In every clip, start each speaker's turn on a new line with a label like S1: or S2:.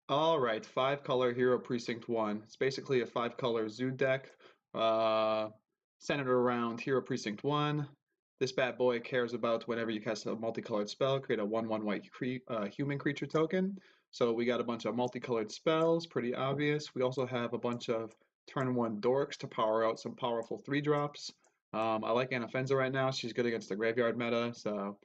S1: All right, 5-color Hero Precinct One. It's basically a 5-color zoo deck, uh, centered around Hero Precinct One. This bad boy cares about whenever you cast a multicolored spell, create a 1/1 white human creature token. So we got a bunch of multicolored spells, pretty obvious. We also have a bunch of turn 1 dorks to power out some powerful 3-drops. I like Anafenza right now. She's good against the graveyard meta, so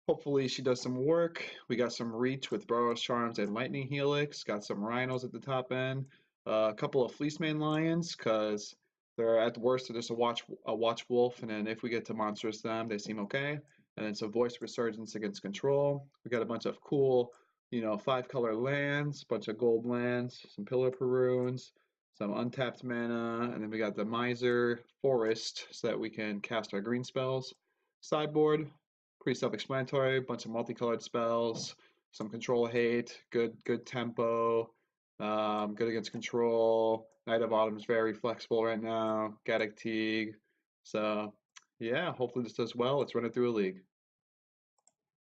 S1: hopefully she does some work. We got some reach with Boros Charms and Lightning Helix. Got some Rhinos at the top end. A couple of Fleecemane Lions, because they're at the worst, they're just a watch wolf, and then if we get to monstrous them, they seem okay. And then some Voice of Resurgence against control. We got a bunch of cool, 5-color lands, bunch of gold lands, some Pillar Paruns, some untapped mana, and then we got the Miser Forest so that we can cast our green spells. Sideboard, pretty self-explanatory. Bunch of multicolored spells, some control hate, good tempo, good against control. Knight of Autumn is very flexible right now. Gaddock Teeg. So yeah, hopefully this does well. Let's run it through a league.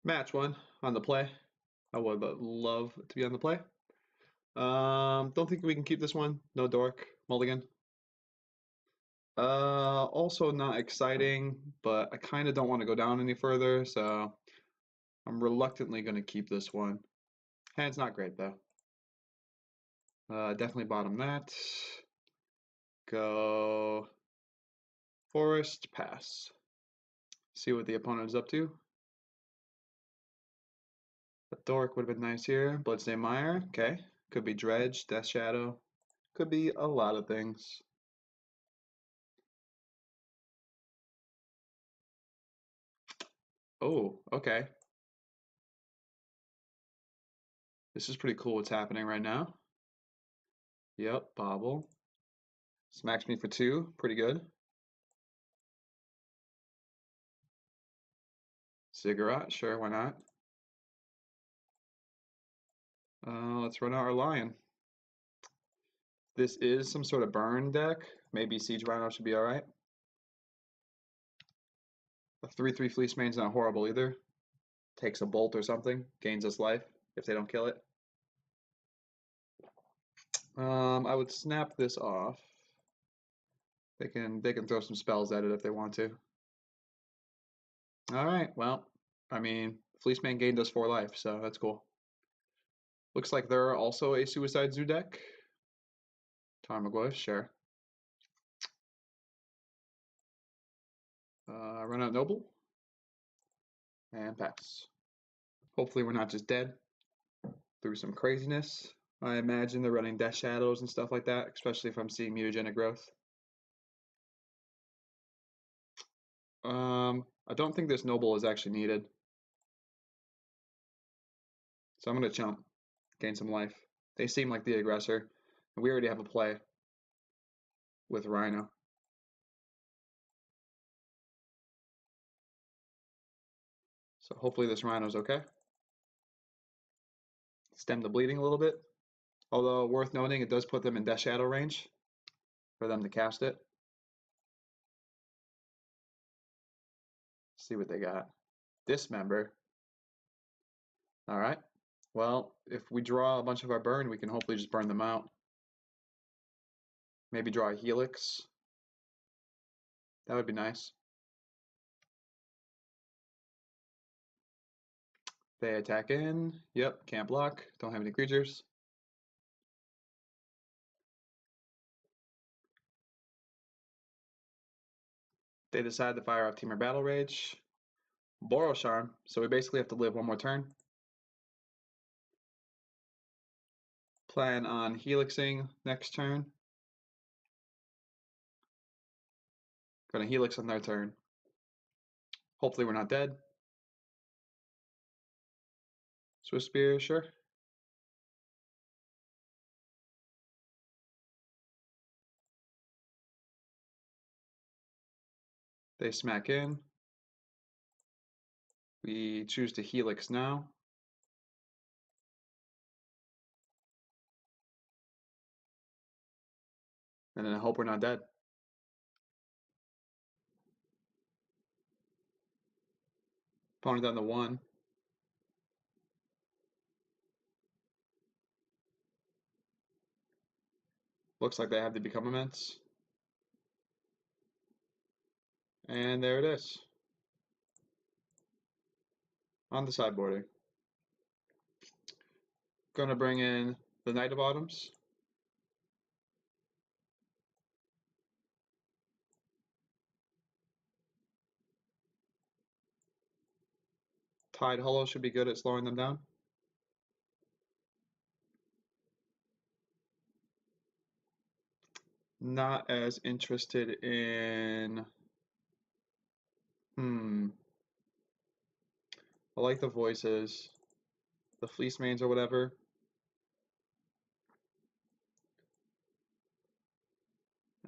S1: Match 1 on the play. I would love to be on the play. Don't think we can keep this one. No dork. Mulligan. Also not exciting, but I kind of don't want to go down any further, so I'm reluctantly going to keep this one. Hand's not great, though. Definitely bottom that. Go Forest, pass. See what the opponent is up to. A dork would have been nice here. Bloodbraid Mire, okay. Could be Dredge, Death Shadow. Could be a lot of things. Oh, okay. This is pretty cool what's happening right now. Yep, Bobble. Smacks me for 2, pretty good. Ziggurat, sure, why not? Let's run out our Lion. This is some sort of burn deck. Maybe Siege Rhino should be alright. A 3/3 Fleecemane's not horrible either. Takes a bolt or something, gains us life if they don't kill it. I would snap this off. They can throw some spells at it if they want to. Alright, well, I mean, Fleecemane gained us 4 life, so that's cool. Looks like they're also a Suicide Zoo deck. Tarmogoyf, sure. Run out Noble. And pass. Hopefully we're not just dead through some craziness. I imagine they're running Death Shadows and stuff like that, especially if I'm seeing mutagenic growth. I don't think this Noble is actually needed. So I'm going to chump, gain some life. They seem like the aggressor, and we already have a play with Rhino. So hopefully this Rhino's okay. Stem the bleeding a little bit. Although worth noting, it does put them in Death Shadow range for them to cast it. See what they got. Dismember. Alright. Well, if we draw a bunch of our burn, we can hopefully just burn them out. Maybe draw a Helix. That would be nice. They attack in. Yep, can't block. Don't have any creatures. They decide to fire off Temur Battle Rage. Boros Charm, so we basically have to live one more turn. Plan on helixing next turn. Gonna helix on their turn. Hopefully we're not dead. Swift Spear, sure. They smack in. We choose to helix now. And then I hope we're not dead. Opponent down to 1. Looks like they have to become immense. And there it is. On the sideboarding. Gonna bring in the Knight of Autumns. Tidehollow should be good at slowing them down. Not as interested in... I like the voices. The Fleecemanes or whatever.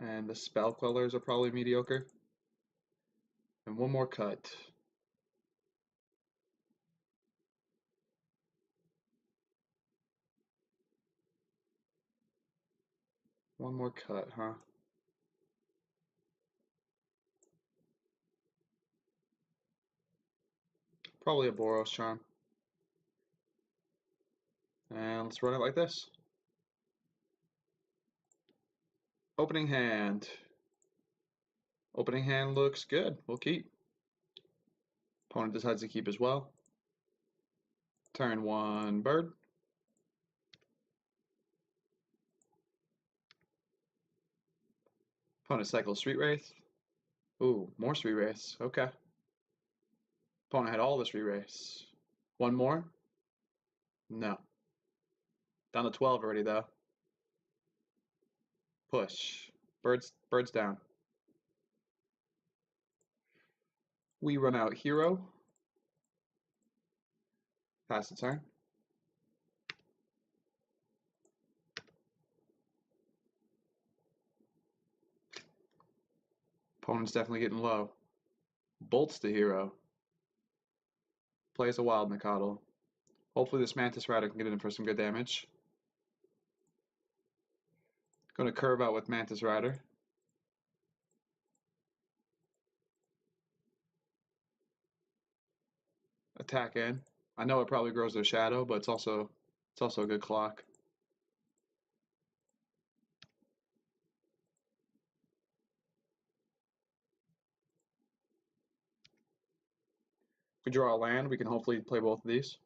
S1: And the Spell Quellers are probably mediocre. And one more cut. One more cut, huh? Probably a Boros Charm. And let's run it like this. Opening hand. Opening hand looks good. We'll keep. Opponent decides to keep as well. Turn 1 bird. Opponent cycles Street Wraith. Ooh, more Street Wraiths. Okay. Opponent had all the Street Wraiths. One more? No. Down to 12 already though. Push. Birds down. We run out Hero. Pass the turn. Opponent's definitely getting low. Bolts the Hero. Plays a Wild Mikado. Hopefully this Mantis Rider can get in for some good damage. Gonna curve out with Mantis Rider. Attack in. I know it probably grows their shadow, but it's also a good clock. If we draw a land, we can hopefully play both of these.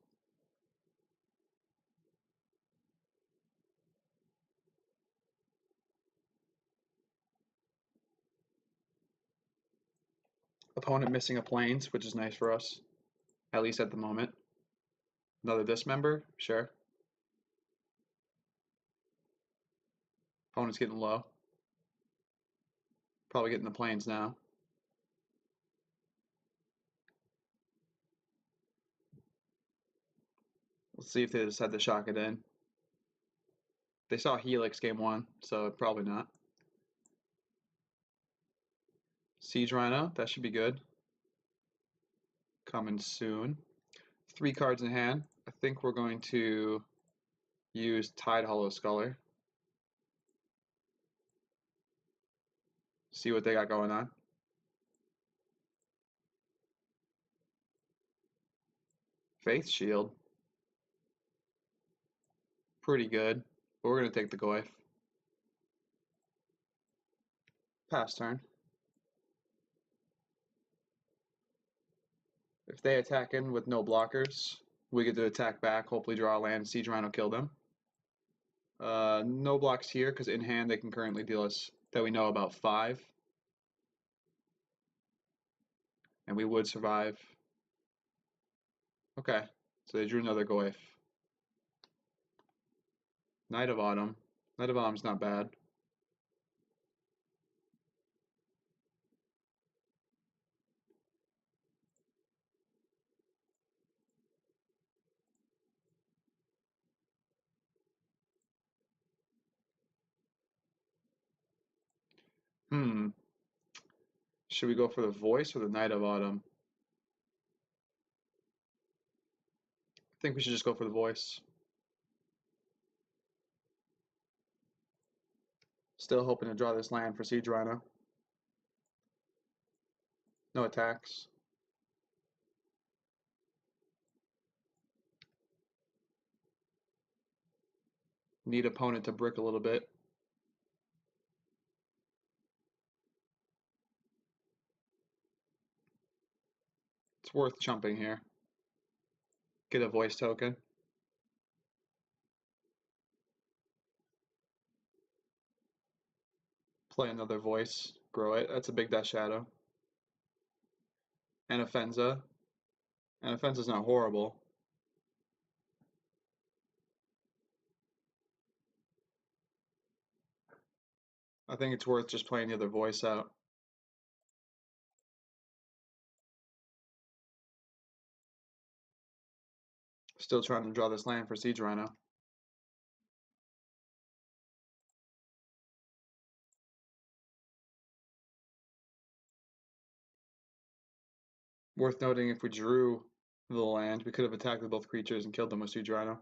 S1: Opponent missing a plains, which is nice for us, at least at the moment. Another Dismember, sure. Opponent's getting low. Probably getting the plains now. Let's see if they decide to shock it in. They saw Helix game 1, so probably not. Siege Rhino, that should be good. Coming soon. 3 cards in hand. I think we're going to use Tidehollow Sculler. See what they got going on. Faith Shield. Pretty good. But we're going to take the Goyf. Pass turn. If they attack in with no blockers, we get to attack back, hopefully draw a land, Siege Rhino kill them. No blocks here, because in hand they can currently deal us, that we know about, 5. And we would survive. Okay, so they drew another Goyf. Knight of Autumn. Knight of Autumn's not bad. Should we go for the Voice or the Knight of Autumn? I think we should just go for the Voice. Still hoping to draw this land for Siege Rhino. No attacks. Need opponent to brick a little bit. It's worth chumping here. Get a voice token. Play another voice. Grow it. That's a big Death Shadow. Anafenza. Anafenza's not horrible. I think it's worth just playing the other voice out. Still trying to draw this land for Siege Rhino. Worth noting, if we drew the land, we could have attacked with both creatures and killed them with Siege Rhino.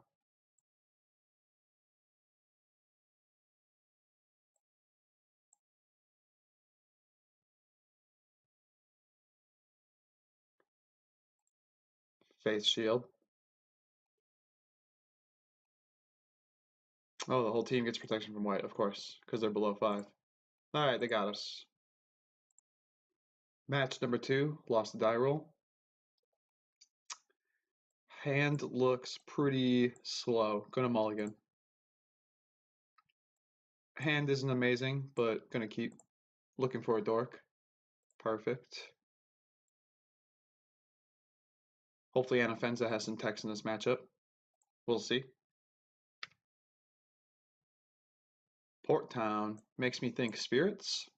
S1: Faith Shield. Oh, the whole team gets protection from white, of course, because they're below 5. Alright, they got us. Match number 2, lost the die roll. Hand looks pretty slow. Gonna mulligan. Hand isn't amazing, but gonna keep looking for a dork. Perfect. Hopefully Anafenza has some text in this matchup. We'll see. Port Town makes me think spirits.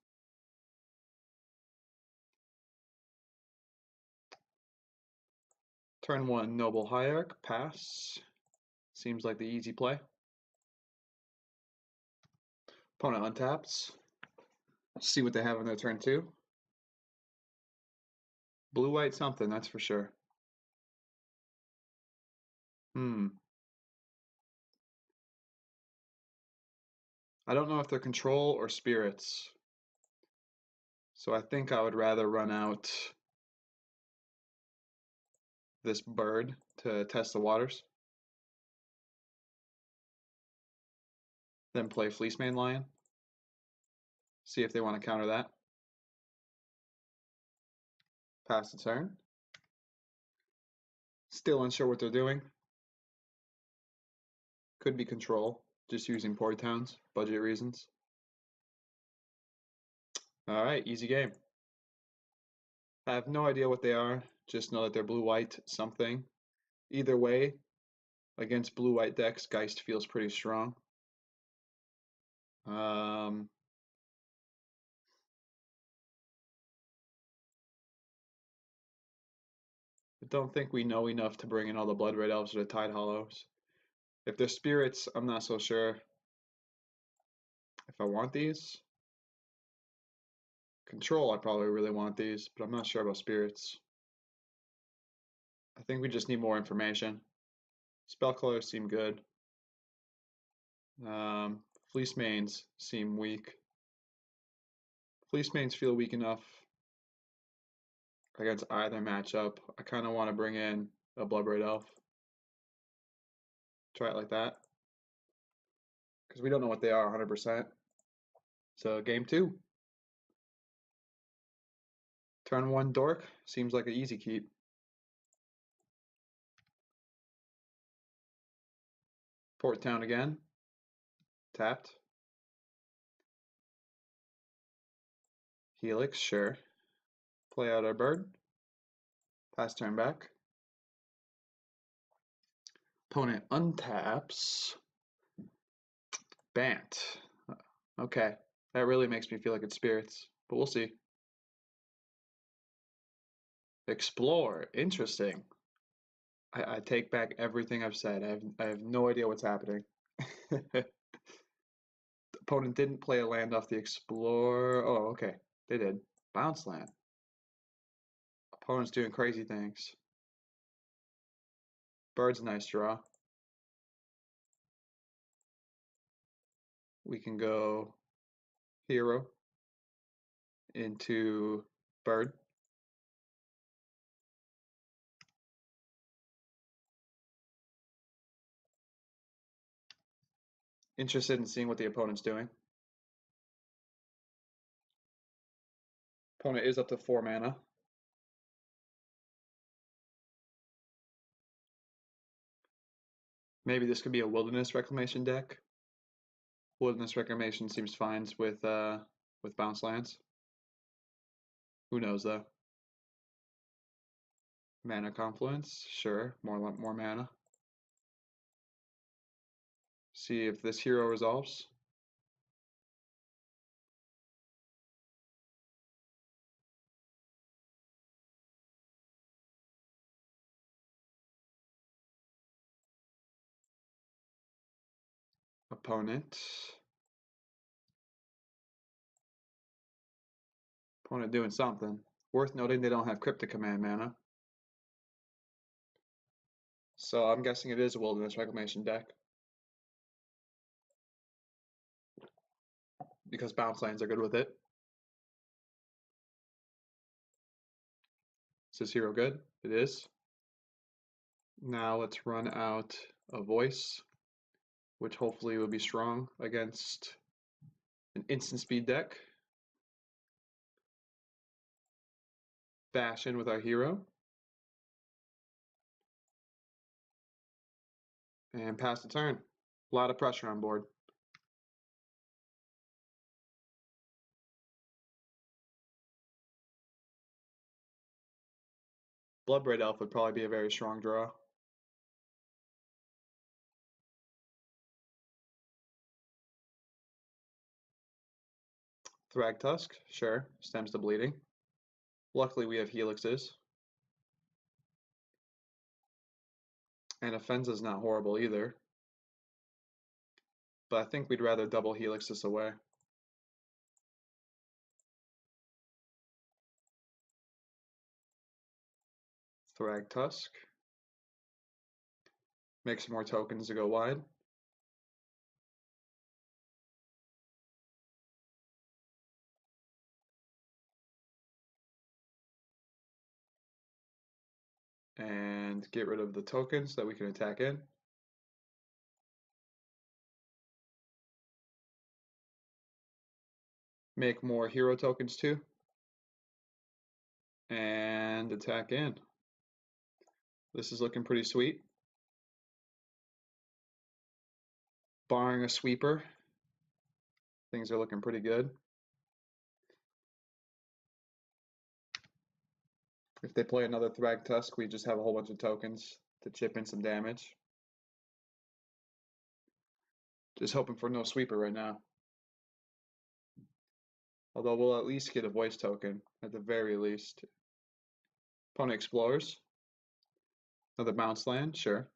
S1: Turn 1, Noble Hierarch, pass. Seems like the easy play. Opponent untaps. See what they have on their turn 2. Blue-white something, that's for sure. I don't know if they're control or spirits. So I think I would rather run out this bird to test the waters. Then play Fleecemane Lion. See if they want to counter that. Pass the turn. Still unsure what they're doing. Could be control, just using port towns, budget reasons. Alright, easy game. I have no idea what they are, just know that they're blue-white something. Either way, against blue-white decks, Geist feels pretty strong. I don't think we know enough to bring in all the Bloodbraid Elves or the Tidehollows. If they're spirits, I'm not so sure if I want these. Control, I probably really want these, but I'm not sure about spirits. I think we just need more information. Spell Queller seem good. Fleecemanes seem weak. Fleecemanes feel weak enough against either matchup. I kind of want to bring in a Bloodbraid Elf. Try it like that. Because we don't know what they are 100%. So game 2. Turn 1 Dork. Seems like an easy keep. Port Town again. Tapped. Helix, sure. Play out our bird. Pass turn back. Opponent untaps. Bant. Okay. That really makes me feel like it's spirits, but we'll see. Explore. Interesting. I take back everything I've said. I have no idea what's happening. The opponent didn't play a land off the Explore. Oh, okay. They did. Bounce land. Opponent's doing crazy things. Bird's a nice draw. We can go Hero into Bird. Interested in seeing what the opponent's doing. Opponent is up to 4 mana. Maybe this could be a Wilderness Reclamation deck. Wilderness Reclamation seems fine with bounce lands. Who knows though? Mana Confluence, sure, more mana. See if this hero resolves. Opponent doing something. Worth noting they don't have Cryptic Command mana. So I'm guessing it is a Wilderness Reclamation deck. Because bounce lands are good with it. Is this hero good? It is. Now let's run out a Voice, which hopefully will be strong against an instant speed deck. Bash in with our hero. And pass the turn. A lot of pressure on board. Bloodbraid Elf would probably be a very strong draw. Thragtusk, sure, stems the bleeding. Luckily we have Helixes. Anafenza's not horrible either. But I think we'd rather double Helix this away. Thragtusk. Make some more tokens to go wide. And get rid of the tokens that we can attack in. Make more hero tokens too. And attack in. This is looking pretty sweet. Barring a sweeper, things are looking pretty good. If they play another Thragtusk, we just have a whole bunch of tokens to chip in some damage. Just hoping for no sweeper right now. Although we'll at least get a voice token, at the very least. Opponent explores. Another bounce land, sure.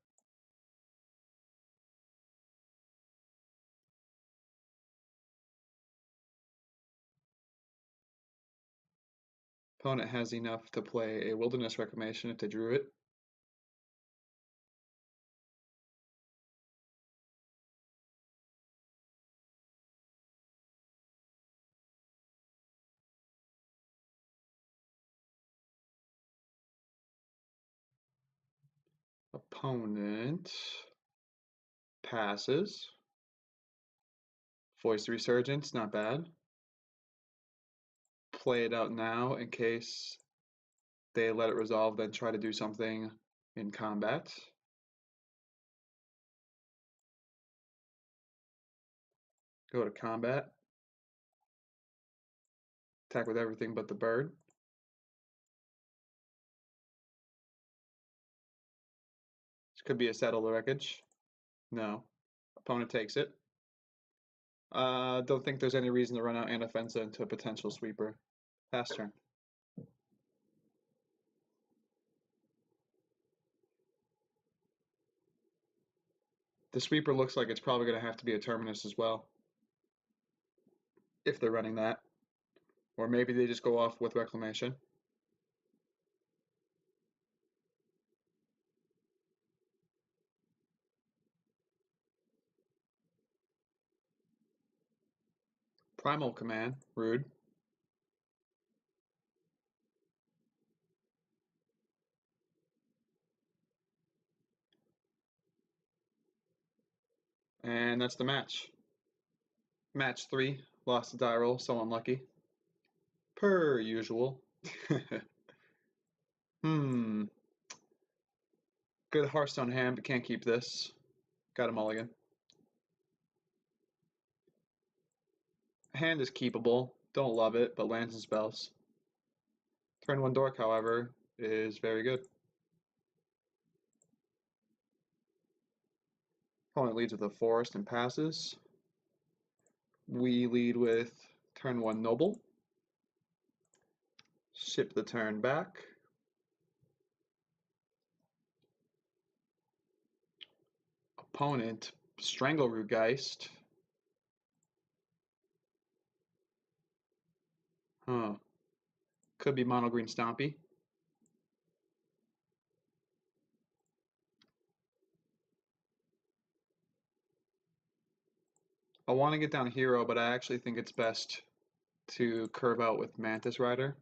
S1: Opponent has enough to play a Wilderness Reclamation if they drew it. Opponent passes. Voice of Resurgence, not bad. Play it out now in case they let it resolve, then try to do something in combat. Go to combat. Attack with everything but the bird. This could be a Settle the Wreckage. No. Opponent takes it. Don't think there's any reason to run out Anafenza into a potential sweeper. Pass turn. The sweeper looks like it's probably going to have to be a Terminus as well. If they're running that. Or maybe they just go off with Reclamation. Primal Command, rude. And that's the match. Match 3, lost to die roll, so unlucky. Per usual. Good Hearthstone hand, but can't keep this. Got a mulligan. Hand is keepable. Don't love it, but lands and spells. Turn 1 dork, however, is very good. Opponent leads with a forest and passes. We lead with turn 1 noble. Ship the turn back. Opponent Strangleroot Geist. Huh. Could be mono green Stompy. I want to get down Hero, but I actually think it's best to curve out with Mantis Rider.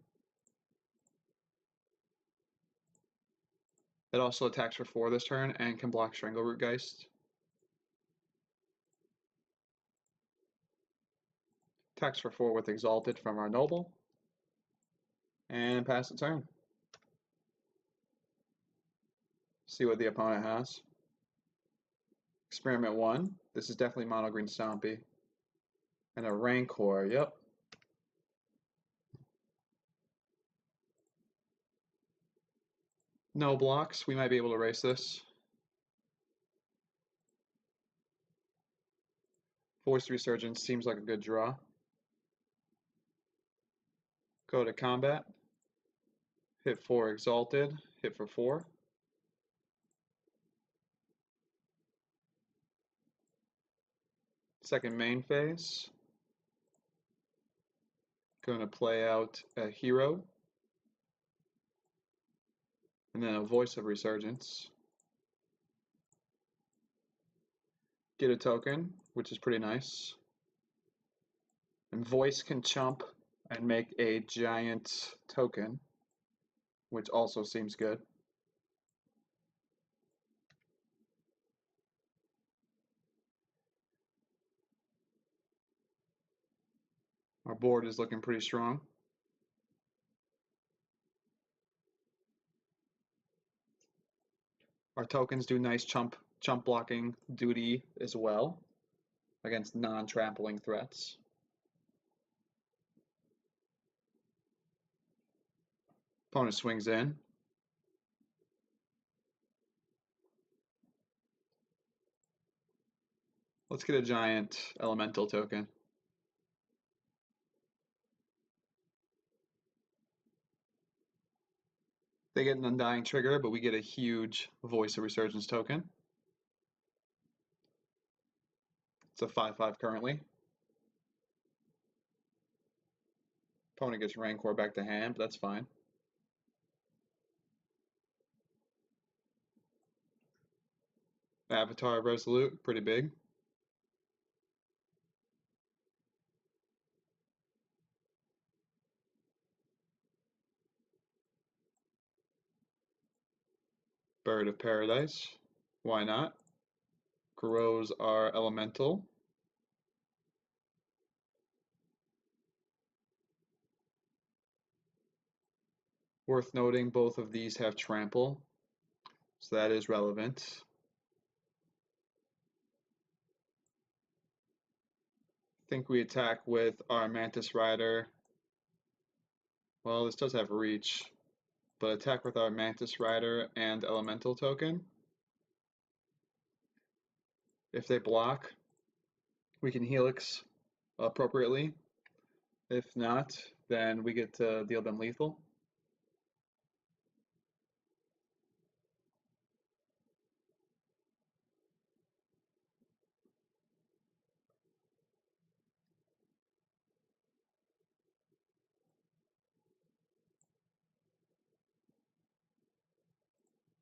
S1: It also attacks for 4 this turn and can block Strangleroot Geist. Attacks for 4 with Exalted from our Noble. And pass the turn. See what the opponent has. Experiment 1. This is definitely mono green Stompy. And a Rancor, yep. No blocks, we might be able to race this. Voice of Resurgence seems like a good draw. Go to combat. Hit 4 Exalted, hit for 4. Second main phase. Going to play out a Hero. And then a Voice of Resurgence. Get a token, which is pretty nice. And Voice can chump and make a giant token, which also seems good. Our board is looking pretty strong. Our tokens do nice chump blocking duty as well against non-trampling threats. Opponent swings in. Let's get a giant elemental token. They get an Undying trigger, but we get a huge Voice of Resurgence token. It's a 5/5 currently. Opponent gets Rancor back to hand, but that's fine. Avatar Resolute, pretty big. Bird of Paradise, why not? Grows our elemental. Worth noting, both of these have trample, so that is relevant. I think we attack with our Mantis Rider. Well, this does have reach, but attack with our Mantis Rider and elemental token. If they block, we can Helix appropriately. If not, then we get to deal them lethal.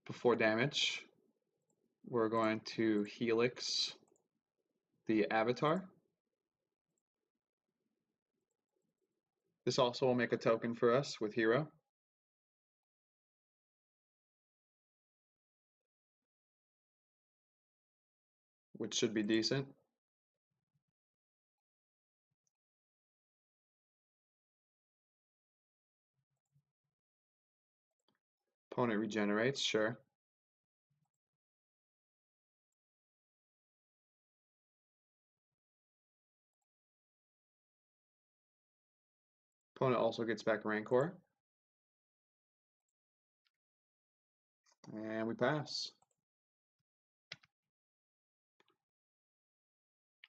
S1: Before damage, we're going to Helix the Avatar. This also will make a token for us with Hero. Which should be decent. Opponent regenerates, sure. Opponent also gets back Rancor. And we pass.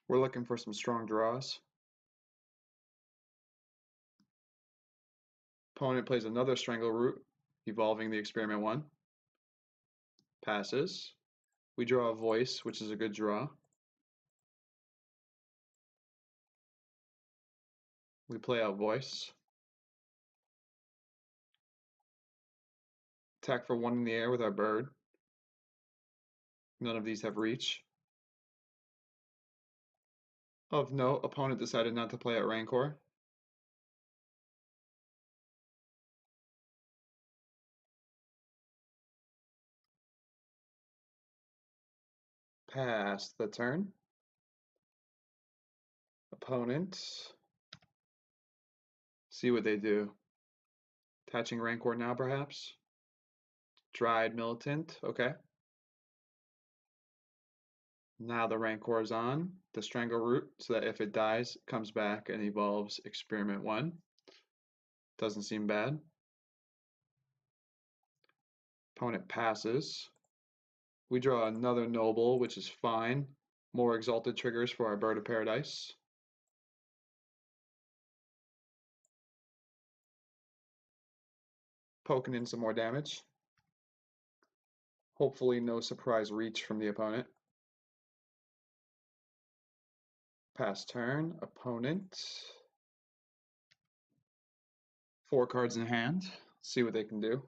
S1: We're looking for some strong draws. Opponent plays another Strangleroot, evolving the Experiment 1. Passes. We draw a Voice, which is a good draw. We play out Voice. Attack for 1 in the air with our bird. None of these have reach. Of note, opponent decided not to play out Rancor. Pass the turn. Opponent. See what they do. Attaching Rancor now, perhaps? Dryad Militant, okay. Now the Rancor is on the Strangleroot, so that if it dies, it comes back and evolves Experiment 1. Doesn't seem bad. Opponent passes. We draw another Noble, which is fine. More Exalted triggers for our Bird of Paradise. Poking in some more damage. Hopefully no surprise reach from the opponent. Pass turn. Opponent. 4 cards in hand. See what they can do.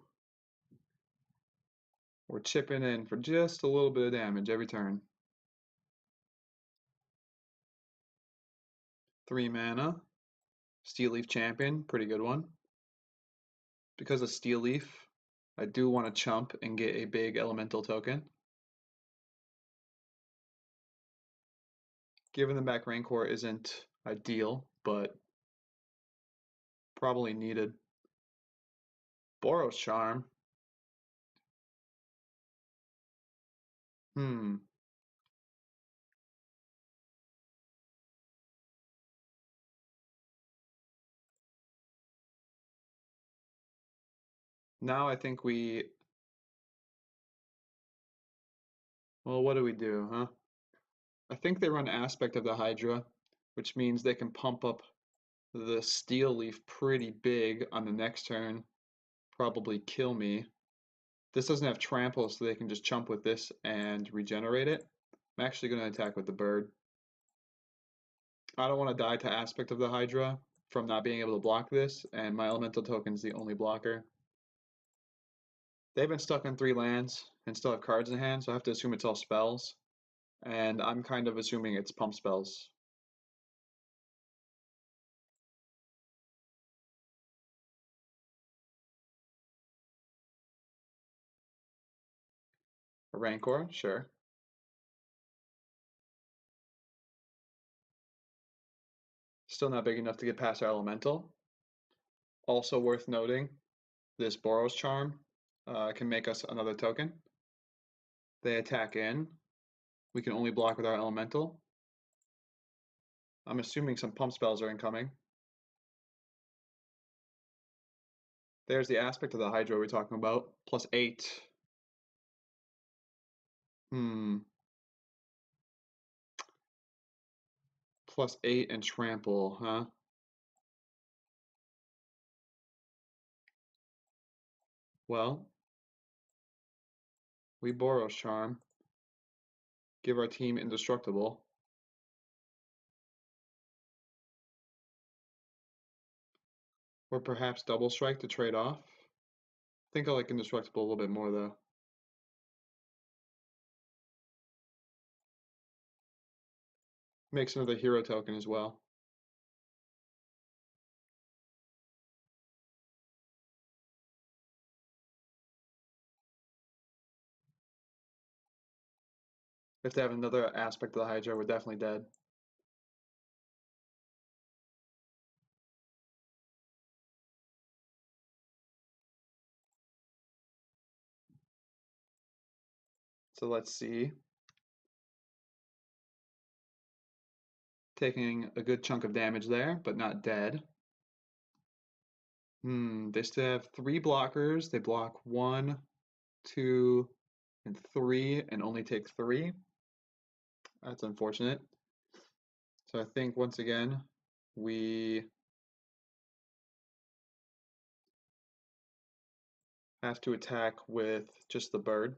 S1: We're chipping in for just a little bit of damage every turn. 3 mana. Steel Leaf Champion, pretty good one. Because of Steel Leaf, I do want to chump and get a big elemental token. Giving them back Rancor isn't ideal, but probably needed. Boros Charm. Now I think we... Well, what do we do, huh? I think they run Aspect of the Hydra, which means they can pump up the Steel Leaf pretty big on the next turn. Probably kill me. This doesn't have Trample, so they can just chump with this and regenerate it. I'm actually going to attack with the bird. I don't want to die to Aspect of the Hydra from not being able to block this, and my elemental token is the only blocker. They've been stuck in 3 lands and still have cards in hand, so I have to assume it's all spells. And I'm kind of assuming it's pump spells. A Rancor, sure. Still not big enough to get past our elemental. Also worth noting, this Boros Charm can make us another token. They attack in. We can only block with our elemental. I'm assuming some pump spells are incoming. There's the Aspect of the Hydra we're talking about. +8. +8 and Trample, huh? Well, we Boros Charm. Give our team indestructible. Or perhaps Double Strike to trade off. I think I like indestructible a little bit more though. Makes another hero token as well. If they have another Aspect of the Hydra, we're definitely dead. So let's see. Taking a good chunk of damage there, but not dead. They still have 3 blockers. They block 1, 2, and 3, and only take 3. That's unfortunate. So I think once again, we have to attack with just the bird.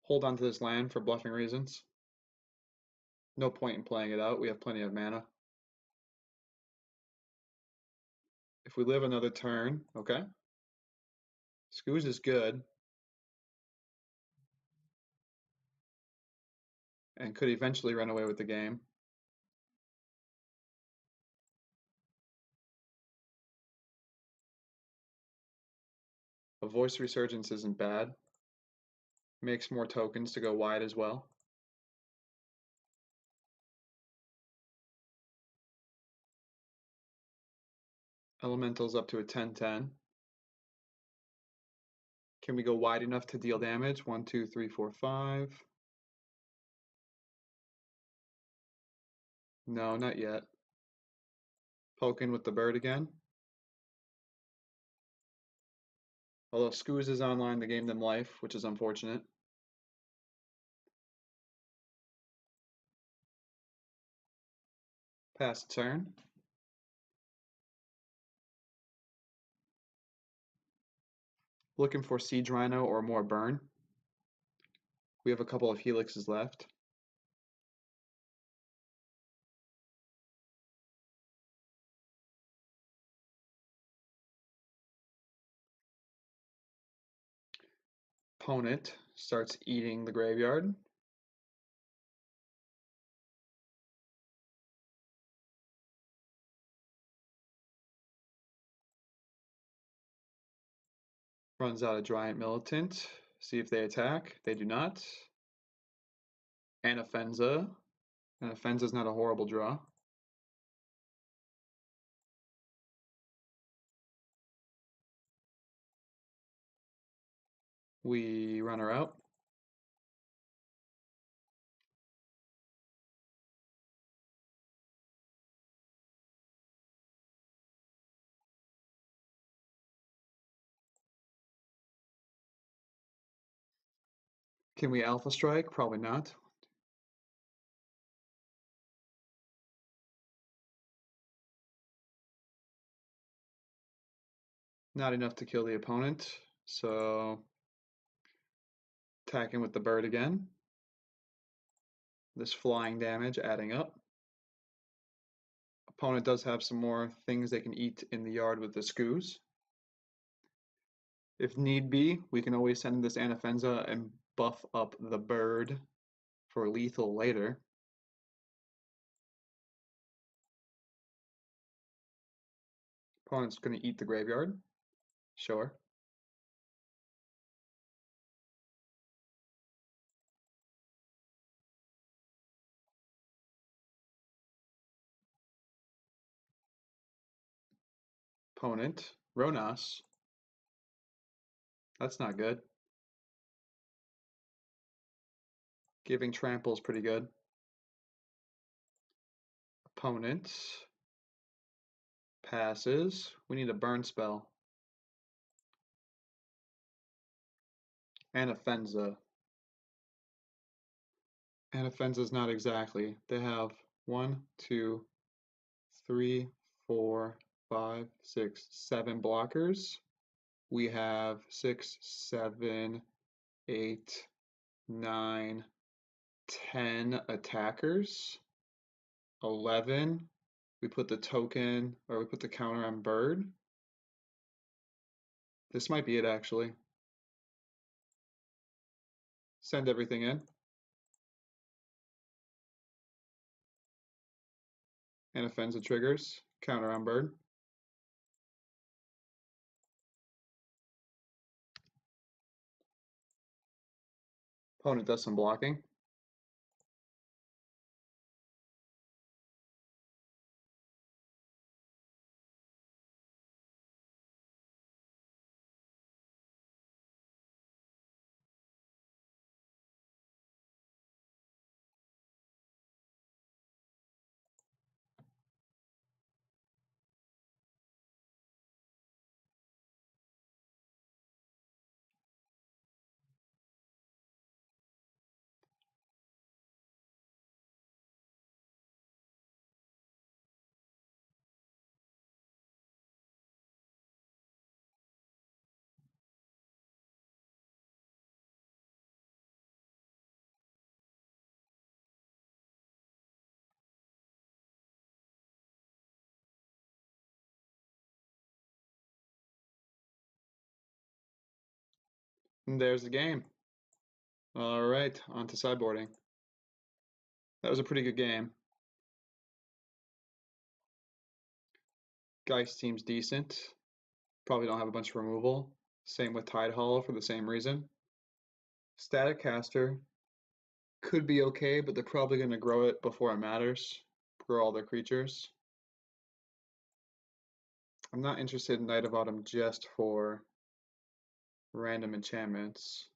S1: Hold on to this land for bluffing reasons. No point in playing it out. We have plenty of mana. If we live another turn, okay. Scooze is good. And could eventually run away with the game. A Voice Resurgence isn't bad. Makes more tokens to go wide as well. Elemental's up to a 10/10. Can we go wide enough to deal damage? 1, 2, 3, 4, 5. No, not yet. Poking with the bird again. Although Scooze is online to game them life, which is unfortunate. Pass turn. Looking for Siege Rhino or more burn. We have a couple of helixes left. Opponent starts eating the graveyard. Runs out a Giant Militant. See if they attack. They do not. Anafenza. Anafenza's not a horrible draw. We run her out. Can we Alpha Strike? Probably not. Not enough to kill the opponent, so attacking with the bird again. This flying damage adding up. Opponent does have some more things they can eat in the yard with the Scooze. If need be, we can always send this Anafenza and buff up the bird for lethal later. Opponent's going to eat the graveyard. Sure. Opponent, Ronas. That's not good. Giving trample is pretty good. Opponent passes. We need a burn spell. Anafenza. Anafenza's not exactly. They have 1, 2, 3, 4, 5, 6, 7 blockers. We have 6, 7, 8, 9, 10 attackers. 11. We put the token, or we put the counter on bird. This might be it actually. Send everything in. Anafenza triggers, counter on bird. Opponent does some blocking. And there's the game. All right, on to sideboarding. That was a pretty good game. Geist seems decent. Probably don't have a bunch of removal. Same with Tidehollow for the same reason. Staticaster could be okay, but they're probably going to grow it before it matters. Grow all their creatures. I'm not interested in Knight of Autumn just for random enchantments.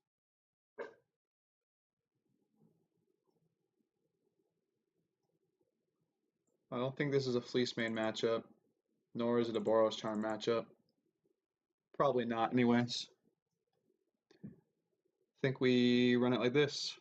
S1: I don't think this is a Fleecemane matchup, nor is it a Boros Charm matchup. Probably not anyways. I think we run it like this.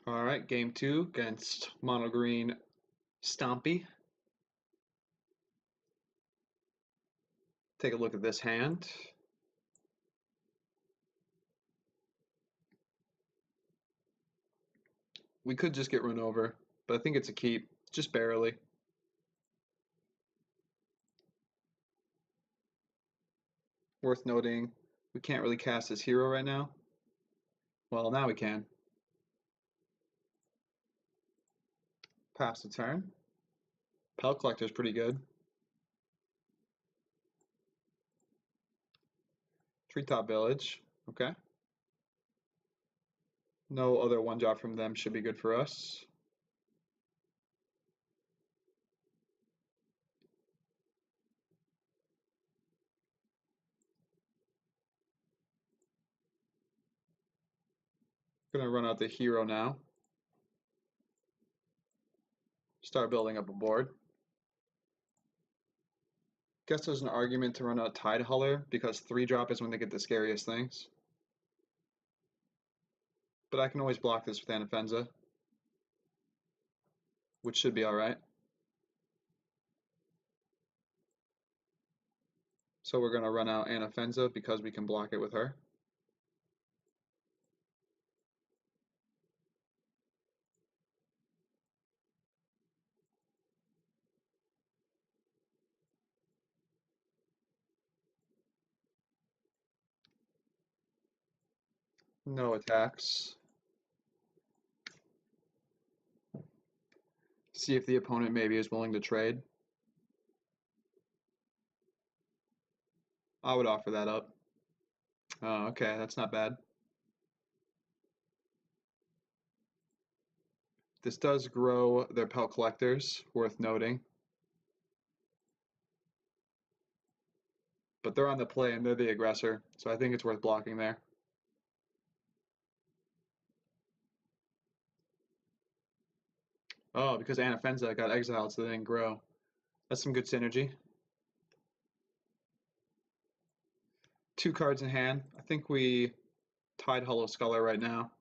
S1: All right, game 2 against Mono Green Stompy. Take a look at this hand. We could just get run over, but I think it's a keep, just barely. Worth noting, we can't really cast his hero right now. Well, now we can. Pass the turn. Spell Collector's pretty good. Treetop Village, okay. No other one drop from them should be good for us. Gonna run out the hero now. Start building up a board. Guess there's an argument to run out Tidehollow because 3-drop is when they get the scariest things. But I can always block this with Anafenza, which should be alright. So we're going to run out Anafenza because we can block it with her. No attacks. See if the opponent maybe is willing to trade. I would offer that up. Oh, okay, that's not bad. This does grow their Spell Collectors, worth noting. But they're on the play and they're the aggressor, so I think it's worth blocking there. Oh, because Anafenza got exiled, so they didn't grow. That's some good synergy. 2 cards in hand. I think we Tidehollow Sculler right now,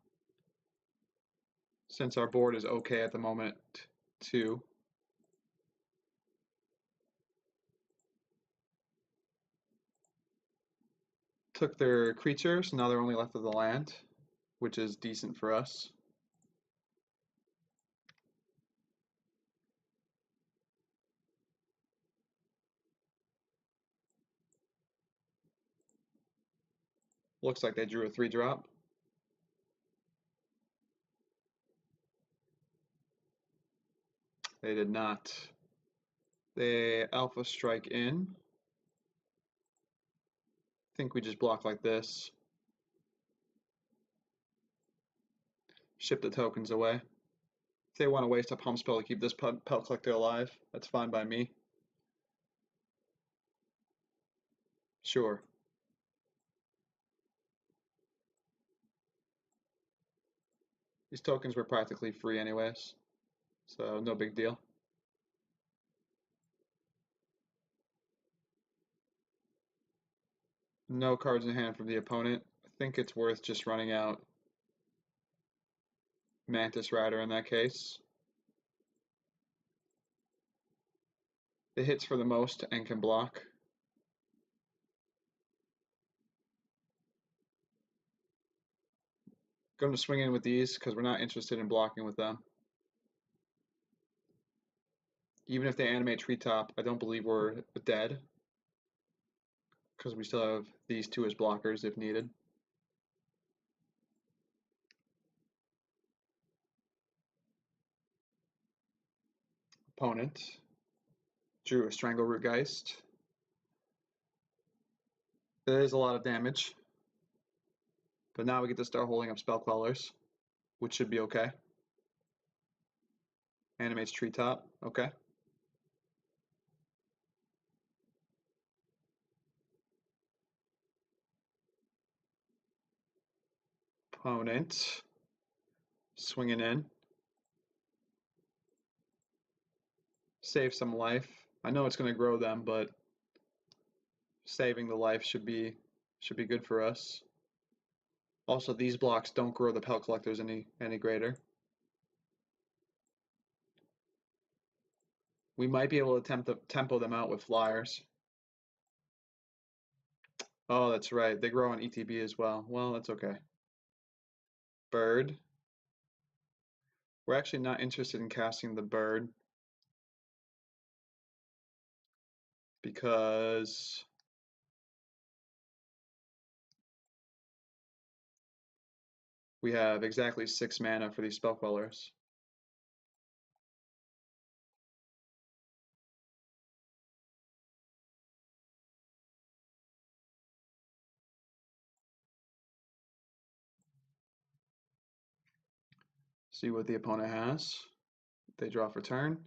S1: since our board is okay at the moment, too. Took their creatures, now they're only left with the land, which is decent for us. Looks like they drew a 3-drop. They did not. They Alpha Strike in. I think we just block like this. Ship the tokens away. If they want to waste a pump spell to keep this Pelt Collector alive, that's fine by me. Sure. These tokens were practically free anyways, so no big deal. No cards in hand from the opponent. I think it's worth just running out Mantis Rider in that case. It hits for the most and can block. Going to swing in with these because we're not interested in blocking with them. Even if they animate Treetop, I don't believe we're dead because we still have these two as blockers if needed. Opponent drew a Strangleroot Geist. There is a lot of damage, but now we get to start holding up Spell Quellers, which should be okay. Animates Treetop, okay. Opponent swinging in. Save some life. I know it's going to grow them, but saving the life should be good for us. Also, these blocks don't grow the Pelt Collectors any greater. We might be able to tempo them out with Flyers. Oh, that's right. They grow on ETB as well. Well, that's okay. Bird. We're actually not interested in casting the bird because we have exactly 6 mana for these Spell Quellers. See what the opponent has. They draw for turn.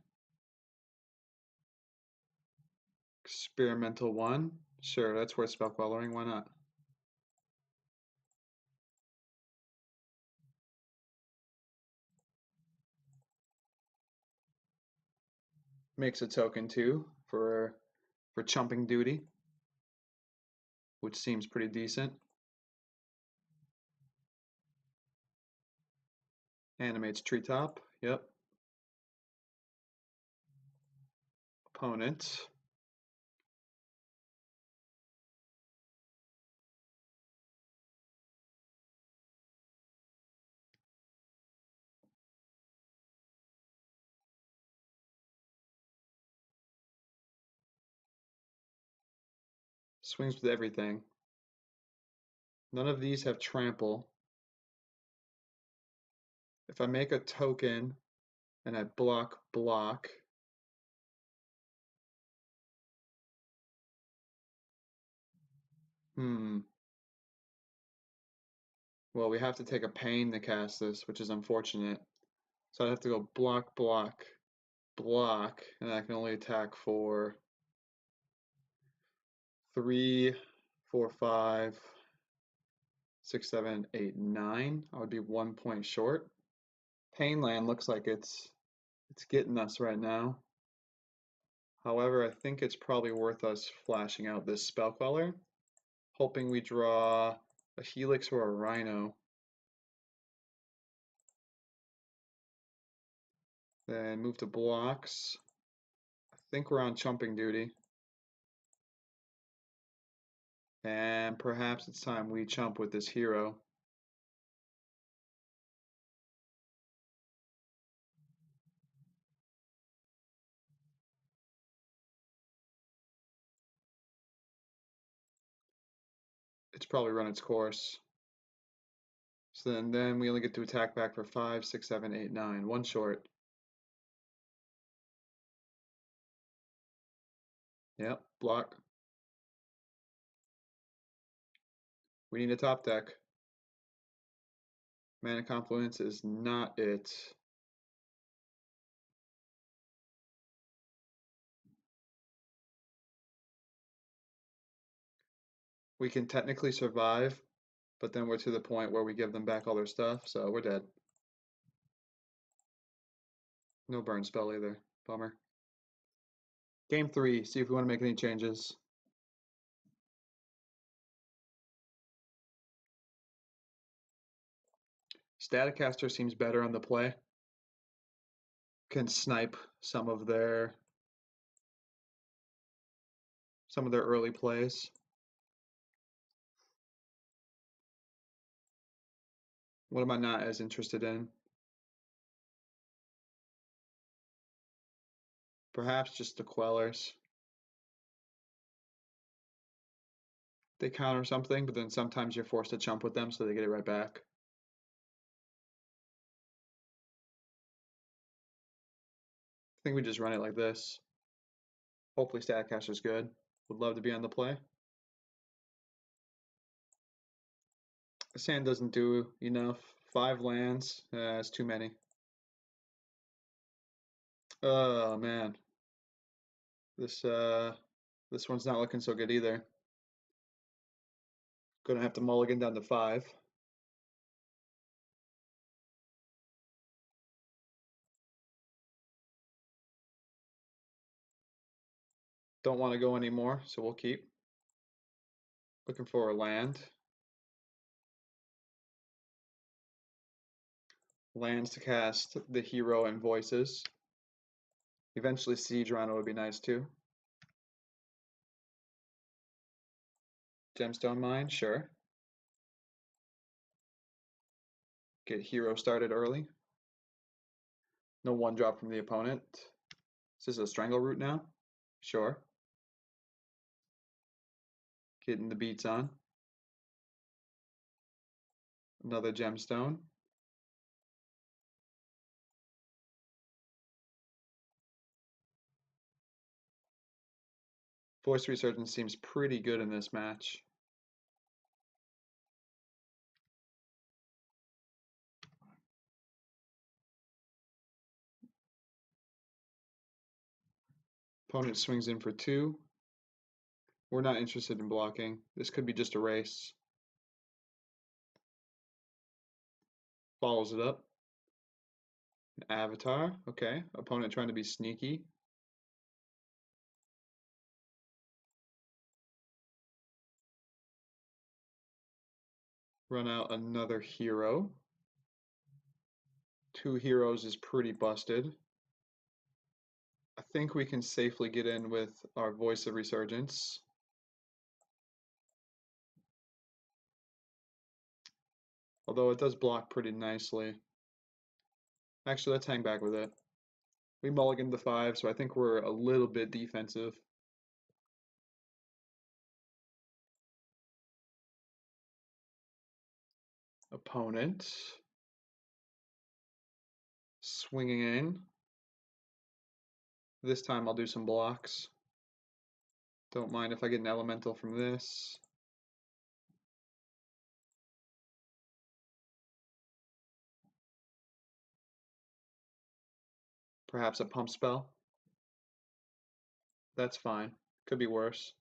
S1: Experimental 1. Sure, that's worth Spell Quellering. Why not? Makes a token 2 for chumping duty, which seems pretty decent. Animates Treetop. Yep. Opponent. Swings with everything. None of these have trample. If I make a token and I block, well, we have to take a pain to cast this, which is unfortunate. So I have to go block, and I can only attack for 3, 4, 5, 6, 7, 8, 9. I would be 1 point short. Painland looks like it's getting us right now. However, I think it's probably worth us flashing out this Spell Queller, hoping we draw a Helix or a Rhino. Then move to blocks. I think we're on chumping duty. And perhaps it's time we chump with this hero. It's probably run its course. So then we only get to attack back for 5, 6, 7, 8, 9. 1 short. Yep, block. We need a top deck. Mana Confluence is not it. We can technically survive, but then we're to the point where we give them back all their stuff, so we're dead. No burn spell either. Bummer. Game 3, see if we want to make any changes. Staticaster seems better on the play. Can snipe some of their early plays. What am I not as interested in? Perhaps just the Quellers. They counter something, but then sometimes you're forced to chump with them, so they get it right back. I think we just run it like this. Hopefully Staticaster's good. Would love to be on the play. The sand doesn't do enough. 5 lands, it's too many. Oh man, this one's not looking so good either. Gonna have to mulligan down to 5. Don't want to go anymore, so we'll keep. Looking for a land. Lands to cast the hero and voices. Eventually Siege Rhino would be nice too. Gemstone Mine, sure. Get hero started early. No 1-drop from the opponent. Is this a Strangleroot now? Sure. Getting the beats on. Another gemstone. Voice of Resurgence seems pretty good in this match. Opponent swings in for 2. We're not interested in blocking. This could be just a race. Follows it up. An Avatar, okay. Opponent trying to be sneaky. Run out another hero. 2 heroes is pretty busted. I think we can safely get in with our Voice of Resurgence. Although it does block pretty nicely. Actually, let's hang back with it. We mulligan the 5, so I think we're a little bit defensive. Opponent. Swinging in. This time I'll do some blocks. Don't mind if I get an elemental from this. Perhaps a pump spell. That's fine. Could be worse.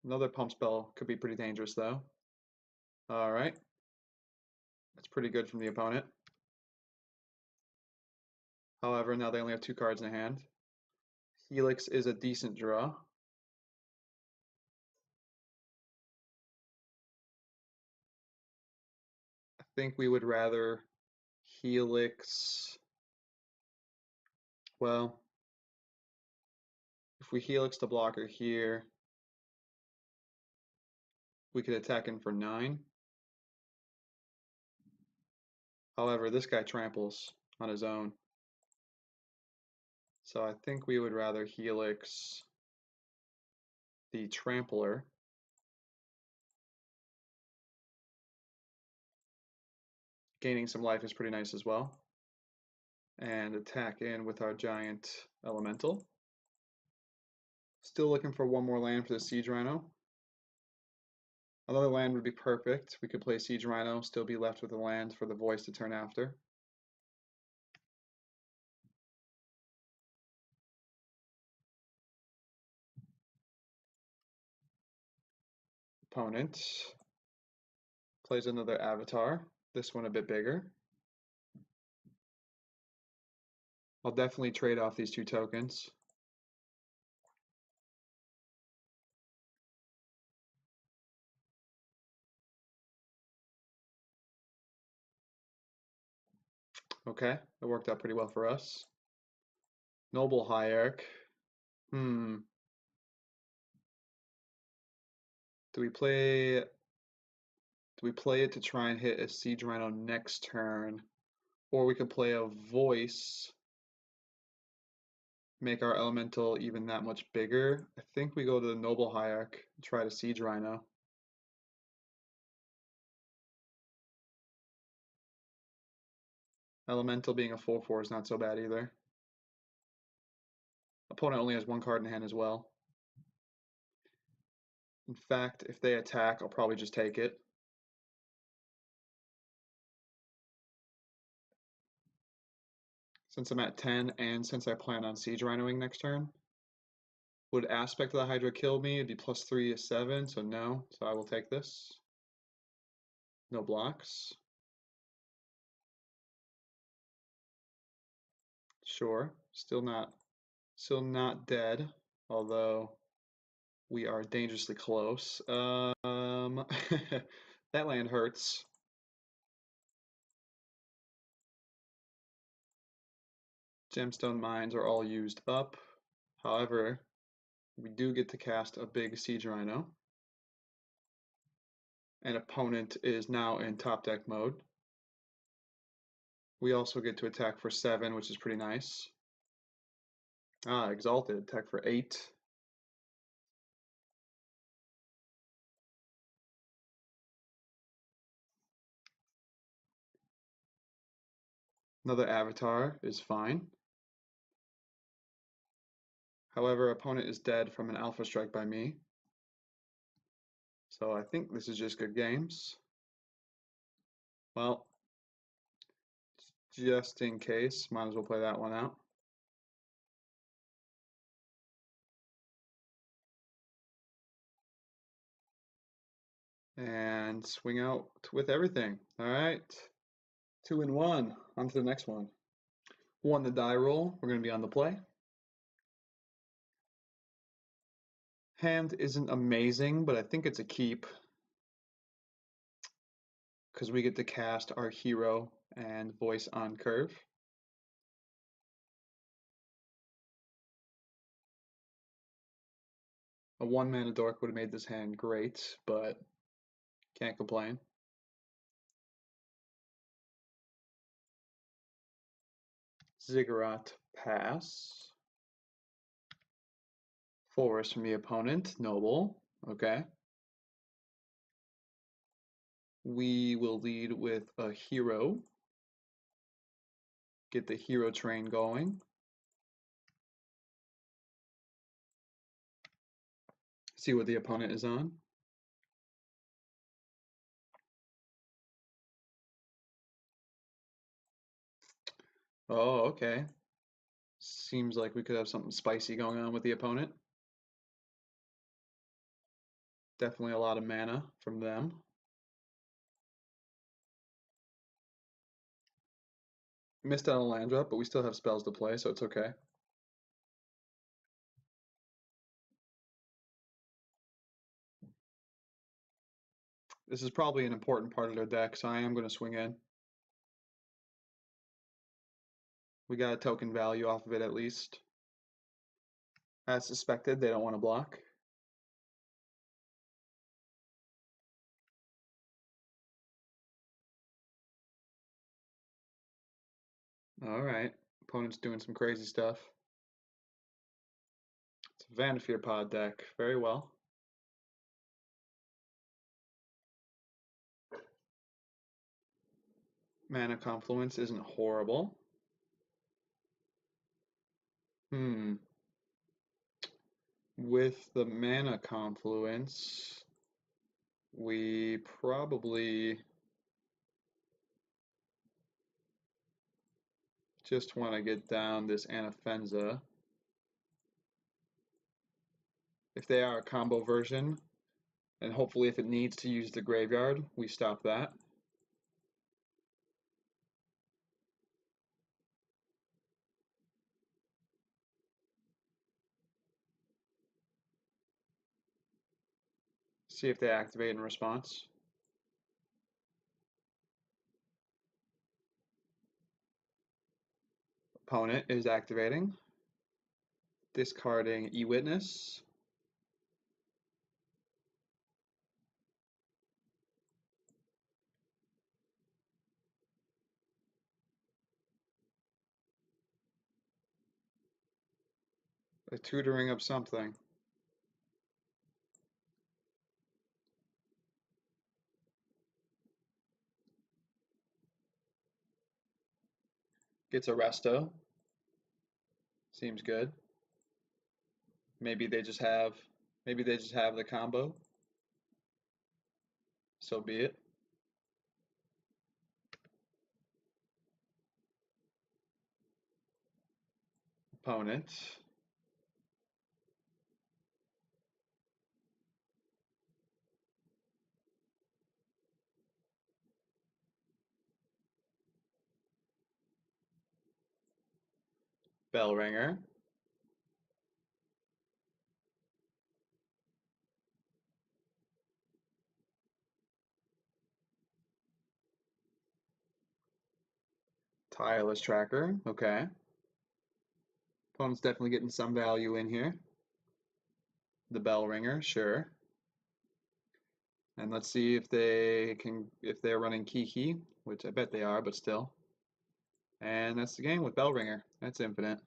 S1: Another pump spell could be pretty dangerous though. Alright. That's pretty good from the opponent. However, now they only have 2 cards in hand. Helix is a decent draw. I think we would rather Helix. Well, if we Helix the blocker here, we could attack him for 9. However, this guy tramples on his own. So I think we would rather Helix the Trampler. Gaining some life is pretty nice as well. and attack in with our giant elemental. Still looking for one more land for the Siege Rhino. Another land would be perfect. We could play Siege Rhino, still be left with a land for the Voice to turn after. Opponent plays another Avatar, this one a bit bigger. I'll definitely trade off these 2 tokens. Okay, that worked out pretty well for us. Noble Hierarch. Do we play it to try and hit a Siege Rhino next turn? Or we could play a Voice, make our elemental even that much bigger. I think we go to the Noble Hierarch, try to Siege Rhino. Elemental being a 4/4 is not so bad either. Opponent only has 1 card in hand as well. In fact, if they attack, I'll probably just take it. Since I'm at 10 and since I plan on Siege Rhinoing next turn. Would Aspect of the Hydra kill me? It'd be +3 is 7, so no. So I will take this. No blocks. Sure. Still not dead, although we are dangerously close. That land hurts. Gemstone mines are all used up. However, we do get to cast a big Siege Rhino. And opponent is now in top deck mode. We also get to attack for 7, which is pretty nice. Exalted, attack for 8. Another Avatar is fine. However, opponent is dead from an Alpha Strike by me. So I think this is just good games. Well, just in case, might as well play that one out. And swing out with everything. All right, 2 and 1. On to the next one. 1 the die roll. We're going to be on the play. Hand isn't amazing, but I think it's a keep because we get to cast our hero and Voice on curve. A 1-mana dork would have made this hand great, but can't complain. Ziggurat, pass. Forest from the opponent, Noble, okay. We will lead with a hero. Get the hero train going. See what the opponent is on. Oh, okay. Seems like we could have something spicy going on with the opponent. Definitely a lot of mana from them. Missed out on a land drop, but we still have spells to play, so it's okay. This is probably an important part of their deck, so I am going to swing in. We got a token value off of it at least. As suspected, they don't want to block. All right, opponent's doing some crazy stuff. It's a Vanafear pod deck, very well. Mana Confluence isn't horrible. Hmm. With the Mana Confluence, we probably just want to get down this Anafenza. If they are a combo version, and hopefully if it needs to use the graveyard, we stop that. See if they activate in response. Opponent is activating. Discarding E-Witness. A tutoring of something. Gets a resto. Seems good. Maybe they just have the combo. So be it. Opponent. Bell ringer. Tireless tracker. Okay. Opponent's definitely getting some value in here. The bell ringer, sure. And let's see if they're running Kiki, which I bet they are, but still. And that's the game with bell ringer. That's infinite.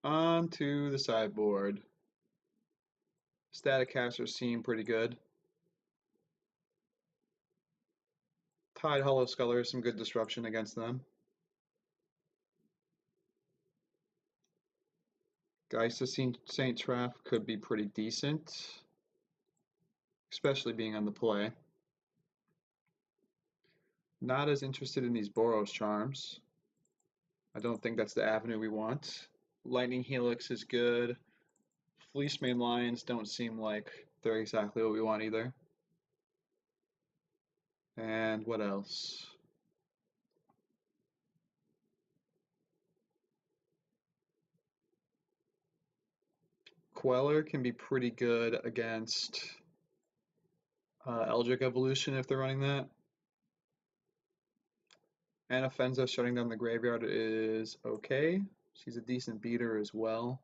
S1: On to the sideboard. Staticasters seem pretty good. Tidehollow Sculler is some good disruption against them. Geist of St. Traft could be pretty decent, especially being on the play. Not as interested in these Boros Charms. I don't think that's the avenue we want. Lightning Helix is good. Fleecemane Lions don't seem like they're exactly what we want either. And what else? Queller can be pretty good against Eldritch Evolution if they're running that. Anafenza shutting down the graveyard is okay. She's a decent beater as well.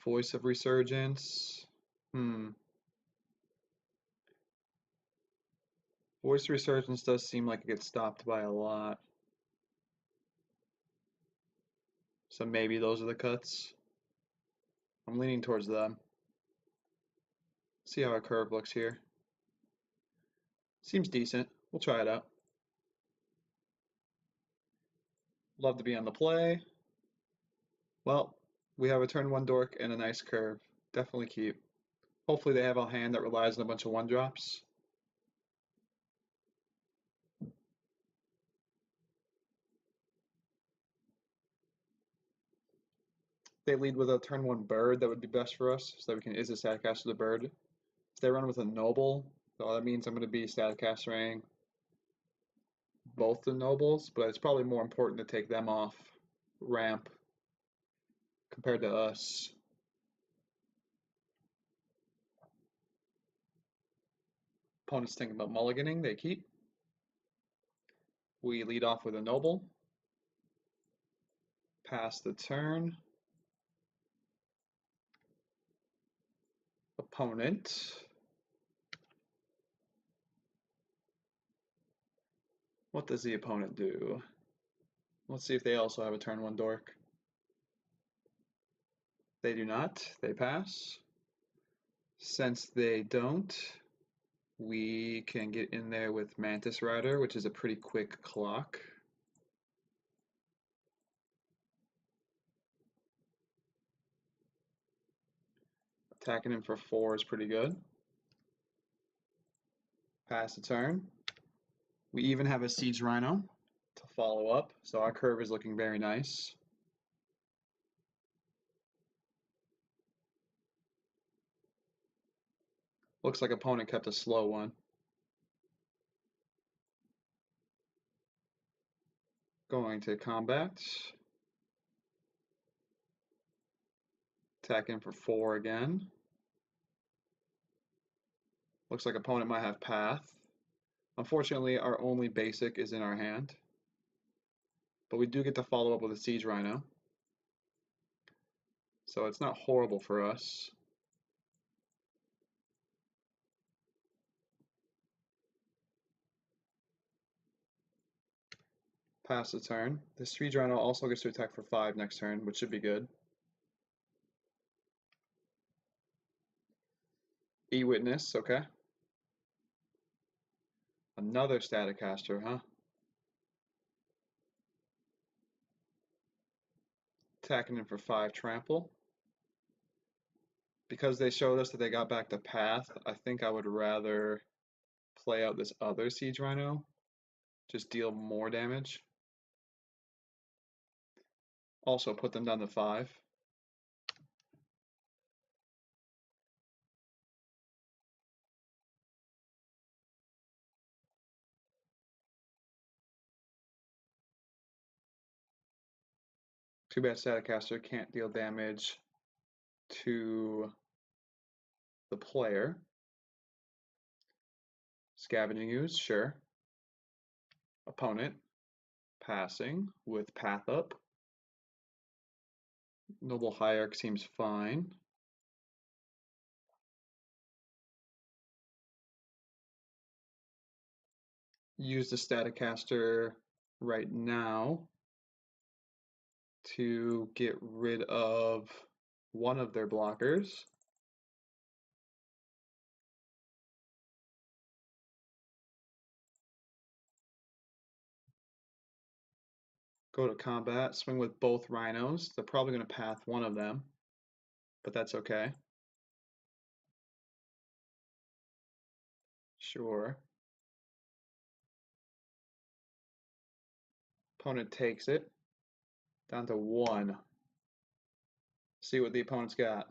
S1: Voice of Resurgence. Voice of Resurgence does seem like it gets stopped by a lot. So maybe those are the cuts. I'm leaning towards them. See how our curve looks here. Seems decent. We'll try it out. Love to be on the play. Well, we have a turn 1 dork and a nice curve. Definitely keep. Hopefully they have a hand that relies on a bunch of 1-drops. They lead with a turn 1 bird, that would be best for us, so that we can Izzet Staticaster the bird. If they run with a noble, so that means I'm going to be Staticastering both the nobles, but it's probably more important to take them off ramp compared to us. Opponent's thinking about mulliganing, they keep. We lead off with a noble. Pass the turn. Opponent. What does the opponent do? Let's see if they also have a turn 1 dork. They do not. They pass. Since they don't, We can get in there with Mantis Rider, which is a pretty quick clock. Attacking him for 4 is pretty good. Pass the turn. We even have a Siege Rhino to follow up, so our curve is looking very nice. Looks like opponent kept a slow one. Going to combat. Attacking for 4 again. Looks like opponent might have Path. Unfortunately, our only basic is in our hand. But we do get to follow up with a Siege Rhino. So it's not horrible for us. Pass the turn. The Siege Rhino also gets to attack for 5 next turn, which should be good. E-Witness, okay. Another Staticaster, huh? Attacking him for 5 trample. Because they showed us that they got back to Path, I think I would rather play out this other Siege Rhino. Just deal more damage. Also put them down to 5. Too bad Staticaster can't deal damage to the player. Scavenging Ooze, sure. Opponent, passing with Path up. Noble Hierarch seems fine. Use the Staticaster right now to get rid of one of their blockers. Go to combat, swing with both rhinos. They're probably going to path one of them, but that's okay. Sure. Opponent takes it. Down to 1. See what the opponent's got.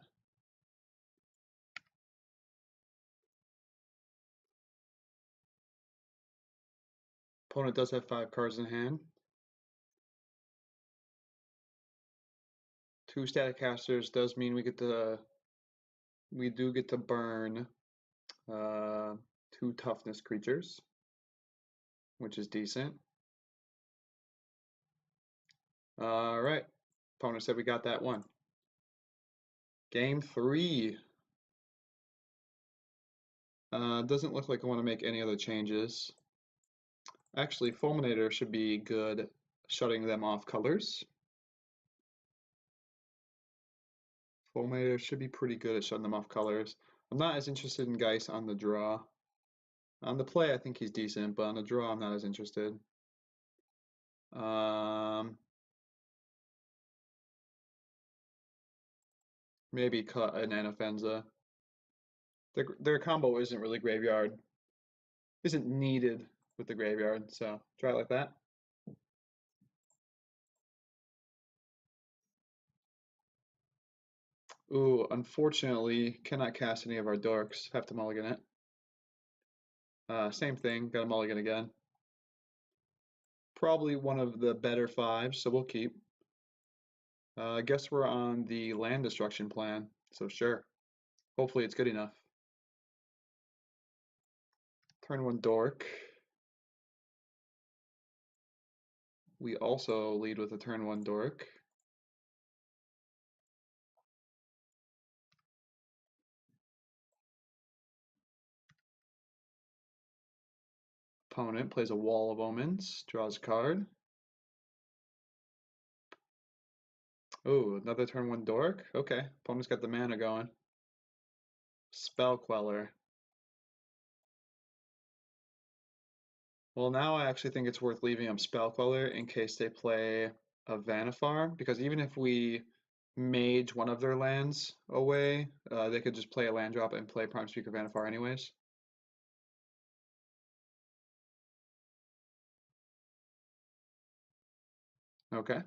S1: Opponent does have 5 cards in hand. 2 Staticasters does mean we do get to burn 2 toughness creatures, which is decent. Alright. Opponent said we got that one. Game 3. Doesn't look like I want to make any other changes. Actually, Fulminator should be good shutting them off colors. Fulminator should be pretty good at shutting them off colors. I'm not as interested in Geist on the draw. On the play, I think he's decent, but on the draw, I'm not as interested. Maybe cut an Anafenza. Their combo isn't really graveyard. Isn't needed with the graveyard, so try it like that. Ooh, unfortunately, cannot cast any of our dorks. Have to mulligan it. Same thing, got a mulligan again. Probably one of the better 5s, so we'll keep. I guess we're on the land destruction plan, so sure. Hopefully it's good enough. Turn 1 dork. We also lead with a turn 1 dork. Opponent plays a Wall of Omens, draws a card. Ooh, another turn 1 dork? Okay, opponent's got the mana going. Spell Queller. Well, now I actually think it's worth leaving up Spell Queller in case they play a Vannifar, because even if we mage one of their lands away, they could just play a land drop and play Prime Speaker Vannifar anyways. Okay.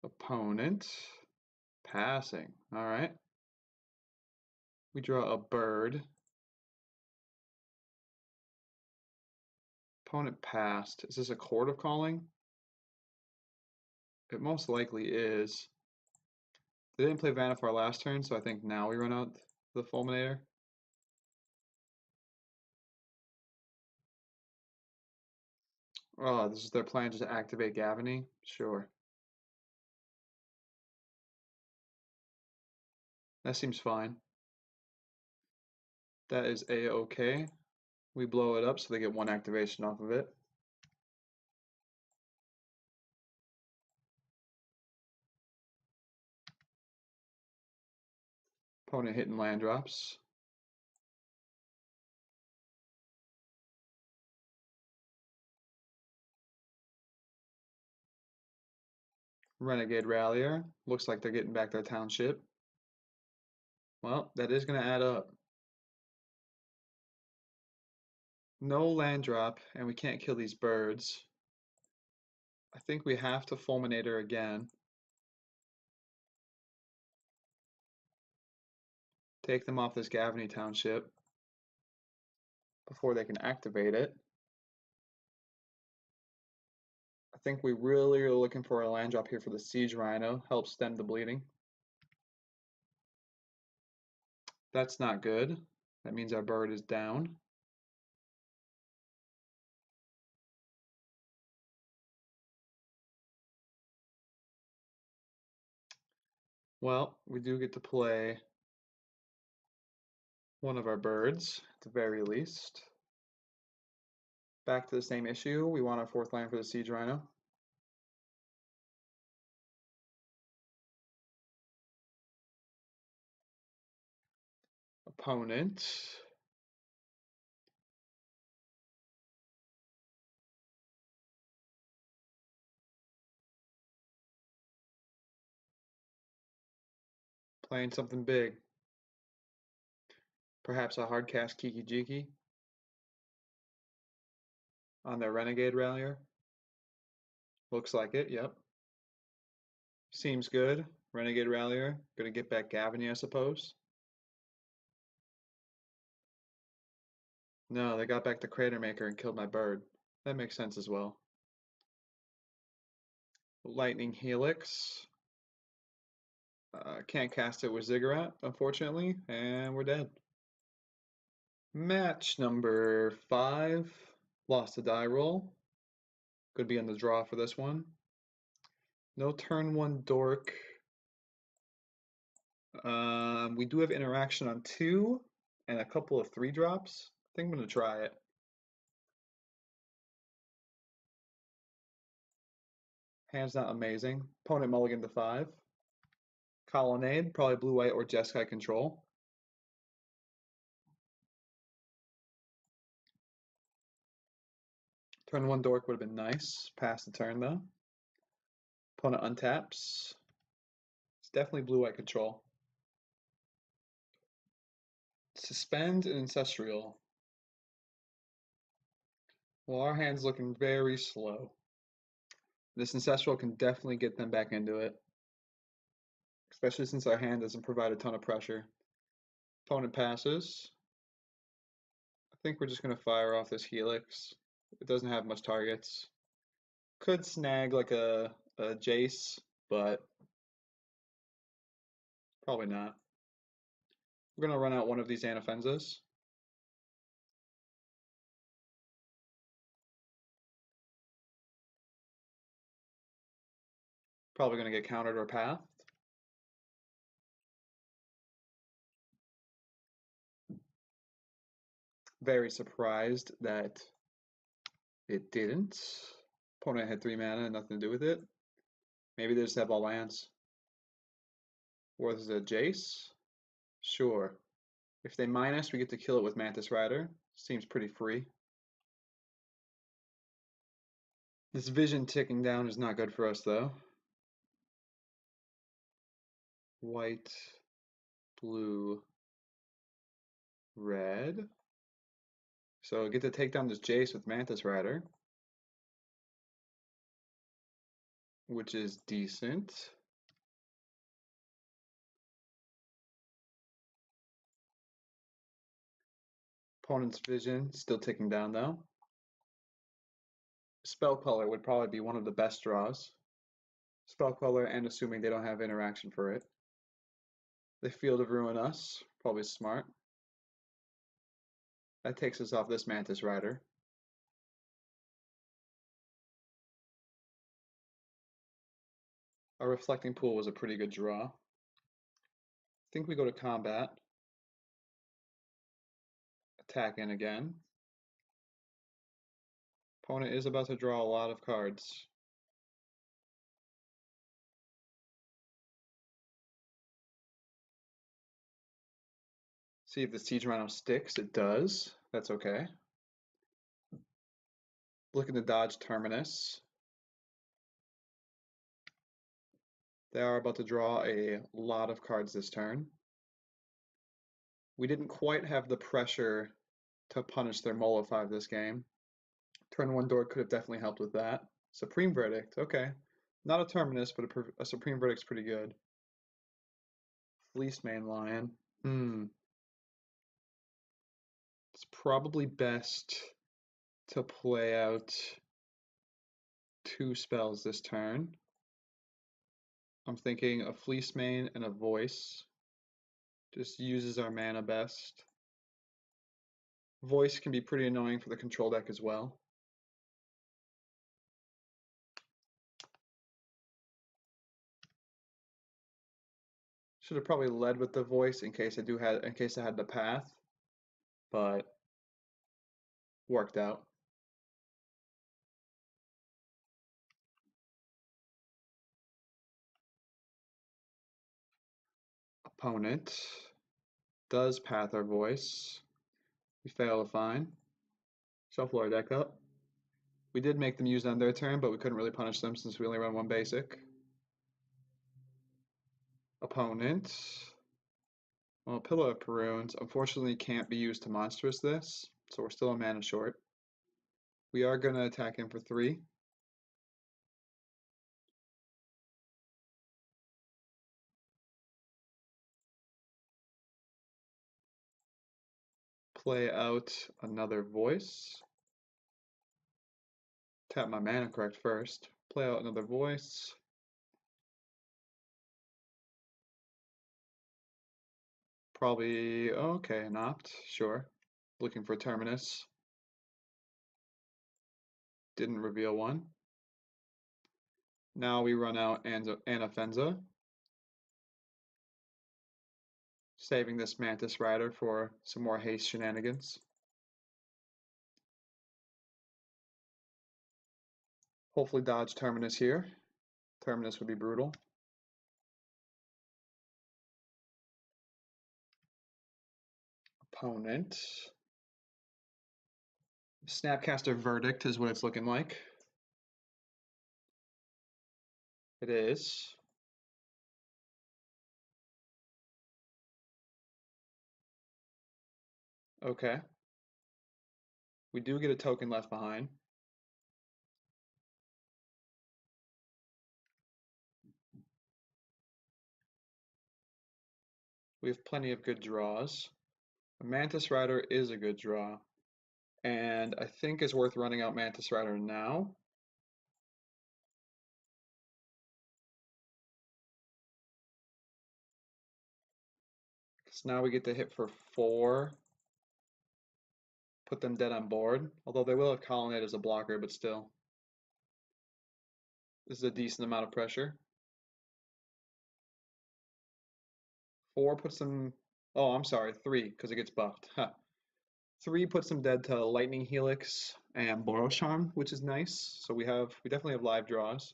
S1: Opponent. Passing. All right. We draw a bird. Opponent passed. Is this a Chord of Calling? It most likely is. They didn't play Vannifar last turn, so I think now we run out the Fulminator. Oh, this is their plan, just to activate Gavany? Sure. That seems fine. That is a-okay. We blow it up so they get one activation off of it. Opponent hitting land drops. Renegade Rallier. Looks like they're getting back their township. Well, that is going to add up. No land drop, and we can't kill these birds. I think we have to Fulminator again. Take them off this Gavany township before they can activate it. I think we really are looking for a land drop here for the Siege Rhino. Help stem the bleeding. That's not good. That means our bird is down. Well, we do get to play one of our birds, at the very least. Back to the same issue. We want our fourth land for the Siege Rhino. Opponent. Playing something big. Perhaps a hard cast Kiki Jiki on their Renegade Rallier. Looks like it, yep. Seems good. Renegade Rallier. Gonna get back Gavany, I suppose. No, they got back the Crater Maker and killed my bird. That makes sense as well. Lightning Helix. Can't cast it with Ziggurat, unfortunately, and we're dead. Match number 5. Lost a die roll. Could be in the draw for this one. No turn 1 dork. We do have interaction on 2 and a couple of 3 drops. I think I'm going to try it. Hand's not amazing. Opponent mulligan to 5. Colonnade, probably blue-white or Jeskai control. Turn 1 dork would have been nice. Pass the turn though. Opponent untaps. It's definitely blue-white control. Suspend and Ancestral. Well, our hand's looking very slow. This Ancestral can definitely get them back into it. Especially since our hand doesn't provide a ton of pressure. Opponent passes. I think we're just going to fire off this Helix. It doesn't have much targets. Could snag like a Jace, but probably not. We're going to run out one of these Anafenzas. Probably going to get countered or pathed. Very surprised that it didn't. Opponent had 3 mana and nothing to do with it. Maybe they just have all lands. Or is it a Jace? Sure. If they mine us, we get to kill it with Mantis Rider. Seems pretty free. This vision ticking down is not good for us, though. White, blue, red. So get to take down this Jace with Mantis Rider, which is decent. Opponent's vision still ticking down, though. Spell Queller would probably be one of the best draws. Spell Queller, and assuming they don't have interaction for it. They Field of Ruin us, probably smart. That takes us off this Mantis Rider. Our Reflecting Pool was a pretty good draw. I think we go to combat. Attack in again. Opponent is about to draw a lot of cards. See if the Siege Rhino sticks. It does. That's okay. Looking to dodge Terminus. They are about to draw a lot of cards this turn. We didn't quite have the pressure to punish their Molo 5 this game. Turn 1 door could have definitely helped with that. Supreme Verdict, okay. Not a Terminus, but a Supreme Verdict's pretty good. Fleecemane Lion. It's probably best to play out 2 spells this turn. I'm thinking a Fleecemane and a Voice. Just uses our mana best. Voice can be pretty annoying for the control deck as well. Should have probably led with the Voice in case I had the path, but worked out. Opponent does path our Voice. We fail to find. Shuffle our deck up. We did make them use on their turn, but we couldn't really punish them since we only run 1 basic. Opponent. Well, Pillar of Paruns unfortunately can't be used to monstrous this, so we're still a mana short. We are going to attack him for 3. Play out another Voice. Tap my mana correct first. Play out another Voice. Probably, okay, an opt, sure. Looking for Terminus. Didn't reveal one. Now we run out Anafenza. Saving this Mantis Rider for some more haste shenanigans. Hopefully dodge Terminus here. Terminus would be brutal. Opponent. Snapcaster Verdict is what it's looking like. It is. Okay. We do get a token left behind. We have plenty of good draws. A Mantis Rider is a good draw. And I think it's worth running out Mantis Rider now. Because now we get to hit for 4. Put them dead on board. Although they will have Colonnade as a blocker, but still. This is a decent amount of pressure. 4 puts them... Oh, I'm sorry, 3, because it gets buffed. Huh. 3 puts them dead to Lightning Helix and Boros Charm, which is nice. So we definitely have live draws.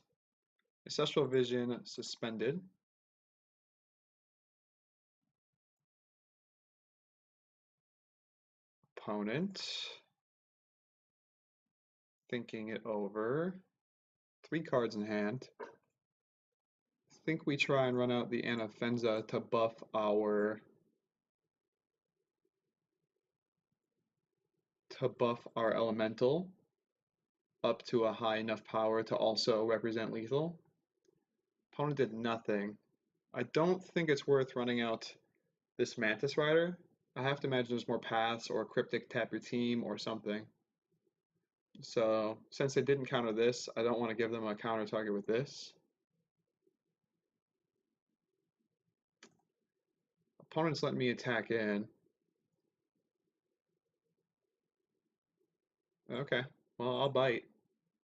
S1: Ancestral Vision suspended. Opponent. Thinking it over. 3 cards in hand. I think we try and run out the Anafenza to buff our elemental up to a high enough power to also represent lethal. Opponent did nothing. I don't think it's worth running out this Mantis Rider. I have to imagine there's more paths or cryptic tap your team or something. So since they didn't counter this, I don't want to give them a counter target with this. Opponent's letting me attack in. Okay, well, I'll bite.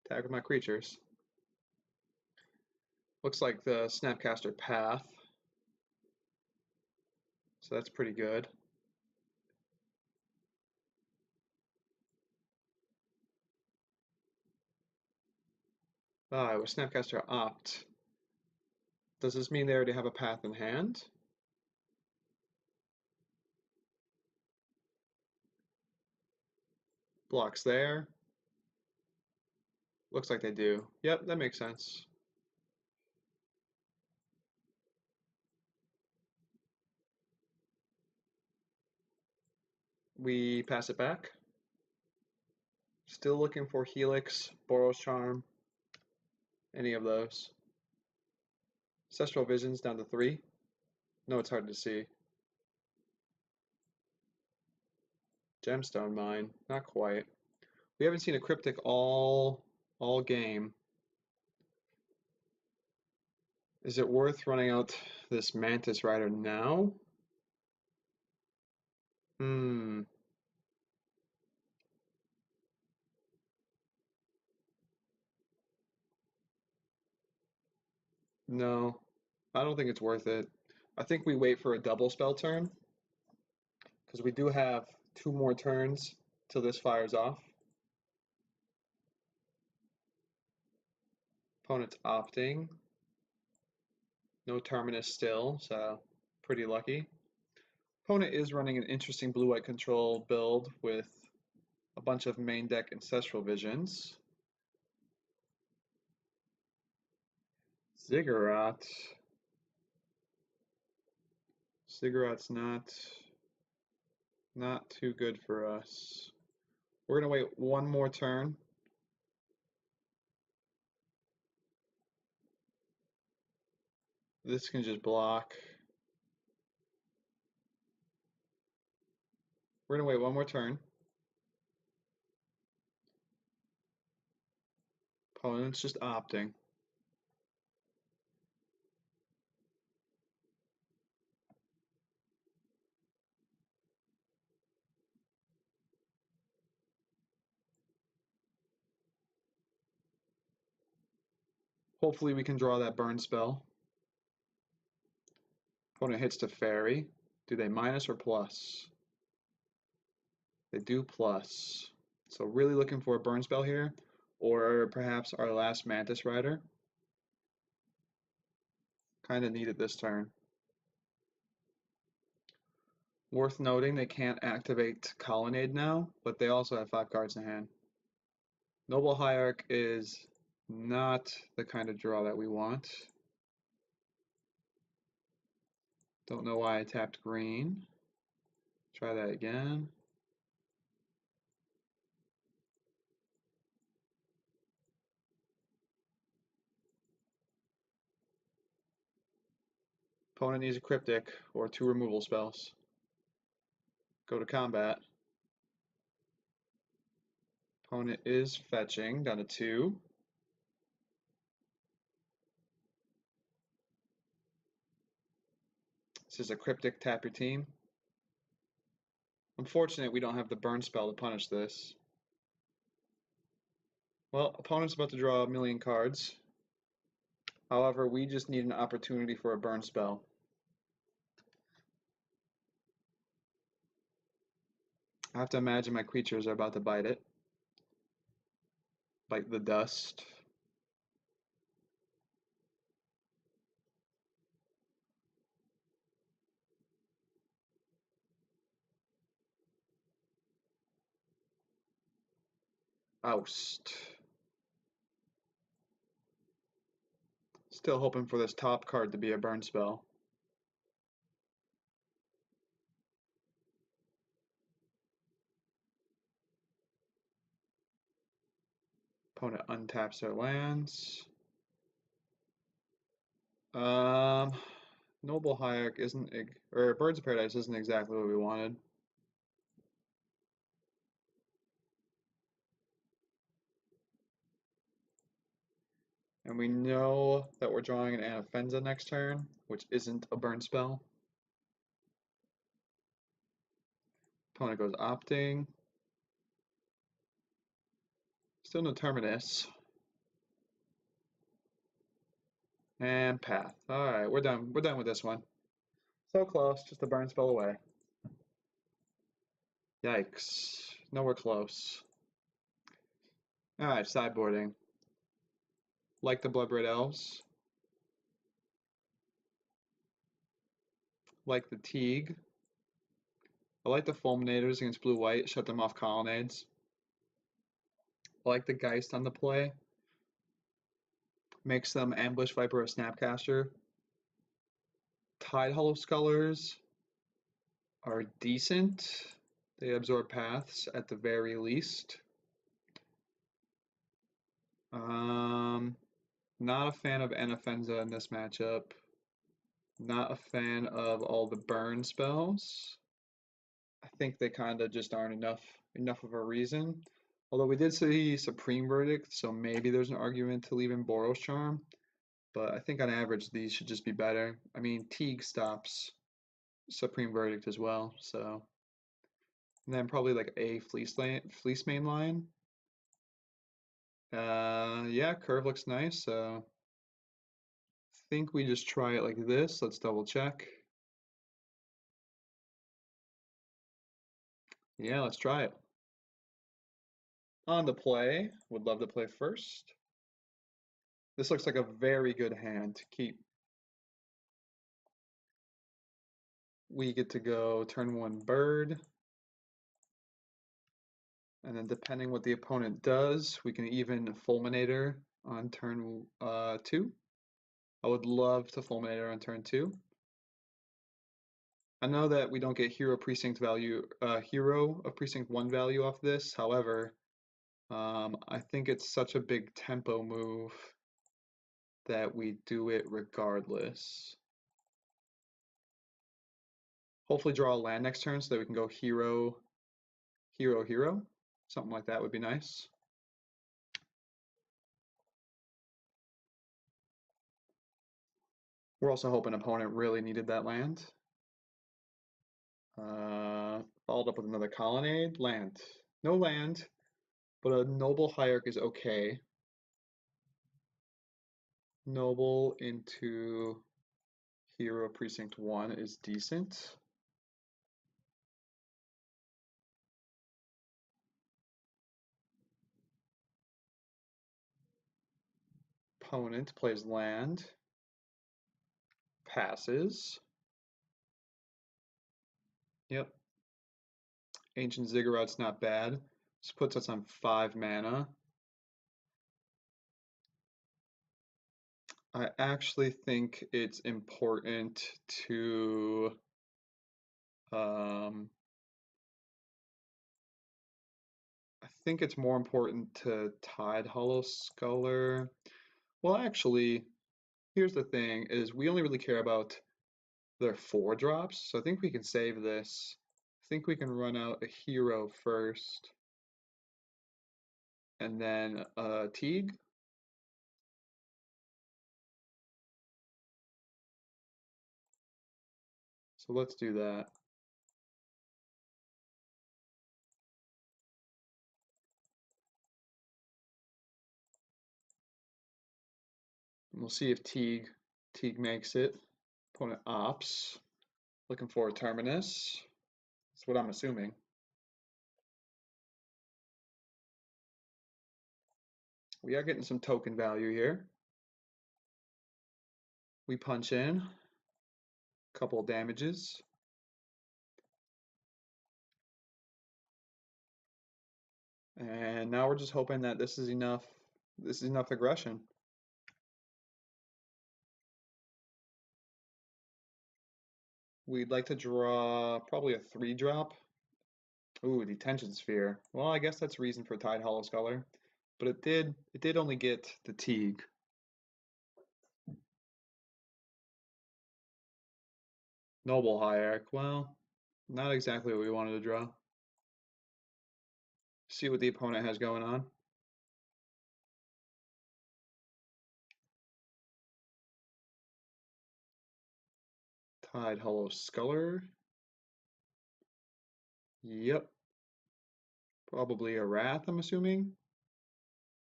S1: Attack with my creatures. Looks like the Snapcaster Path. So that's pretty good. Ah, it was Snapcaster Opt. Does this mean they already have a path in hand? Blocks there. Looks like they do. Yep, that makes sense. We pass it back. Still looking for Helix, Boros Charm, any of those. Ancestral Visions down to 3. No, it's hard to see. Gemstone Mine, not quite. We haven't seen a cryptic all game. Is it worth running out this Mantis Rider now? No, I don't think it's worth it. I think we wait for a double spell turn, because we do have 2 more turns till this fires off. Opponent's opting. No Terminus still, so pretty lucky. Opponent is running an interesting blue-white control build with a bunch of main deck Ancestral Visions. Ziggurat. Ziggurat's not too good for us. We're gonna wait 1 more turn. This can just block. We're gonna wait 1 more turn. Opponent's just opting. Hopefully we can draw that burn spell. Opponent hits to fairy. Do they minus or plus? They do plus. So really looking for a burn spell here, or perhaps our last Mantis Rider. Kind of need it this turn. Worth noting, they can't activate Colonnade now, but they also have 5 cards in hand. Noble Hierarch is not the kind of draw that we want. Don't know why I tapped green. Try that again. Opponent needs a cryptic or 2 removal spells. Go to combat. Opponent is fetching down to 2. This is a cryptic, tap your team. Unfortunate we don't have the burn spell to punish this. Well, opponent's about to draw a million cards. However, we just need an opportunity for a burn spell. I have to imagine my creatures are about to bite it. Bite the dust. Oust. Still hoping for this top card to be a burn spell. Opponent untaps their lands. Noble Hierarch isn't, or Birds of Paradise isn't exactly what we wanted. And we know that we're drawing an Anafenza next turn, which isn't a burn spell. Opponent goes opting. Still no Terminus. And Path. Alright, we're done. We're done with this one. So close, just a burn spell away. Yikes. Nowhere close. Alright, sideboarding. Like the Bloodbraid Elves. Like the Teeg. I like the Fulminators against blue-white, shut them off colonnades. I like the Geist on the play. Makes them Ambush Viper or Snapcaster. Tidehollow Scullers are decent. They absorb paths at the very least. Not a fan of Anafenza in this matchup. Not a fan of all the burn spells. I think they kind of just aren't enough of a reason. Although we did see Supreme Verdict, so maybe there's an argument to leave in Boros Charm. But I think on average these should just be better. I mean, Teeg stops Supreme Verdict as well, so. And then probably like a Fleecemane Lion. Yeah, curve looks nice, so I think we just try it like this. Let's double check. Yeah, let's try it. On the play, would love to play first. This looks like a very good hand to keep. We get to go turn 1 bird. And then depending what the opponent does, we can even Fulminator on turn 2. I would love to Fulminator on turn 2. I know that we don't get Hero Precinct value, Hero of Precinct 1 value off this. However, I think it's such a big tempo move that we do it regardless. Hopefully draw a land next turn so that we can go hero, hero, hero. Something like that would be nice. We're also hoping opponent really needed that land. Followed up with another colonnade. Land. No land, but a Noble Hierarch is okay. Noble into Hero Precinct 1 is decent. Opponent plays land. Passes. Yep. Ancient Ziggurat's not bad. This puts us on 5 mana. I actually think it's important to I think it's more important to Tidehollow Sculler. Well, actually, here's the thing, is we only really care about their 4 drops, so I think we can save this. I think we can run out a hero first, and then a Teeg. So let's do that. And we'll see if Teeg makes it. Opponent opts. Looking for a Terminus. That's what I'm assuming. We are getting some token value here. We punch in. Couple of damages. And now we're just hoping that this is enough aggression. We'd like to draw probably a 3-drop. Ooh, Detention Sphere. Well, I guess that's reason for Tidehollow Sculler. But it did only get the Teeg. Noble Hierarch. Well, not exactly what we wanted to draw. See what the opponent has going on. Tidehollow Sculler. Yep. Probably a Wrath, I'm assuming.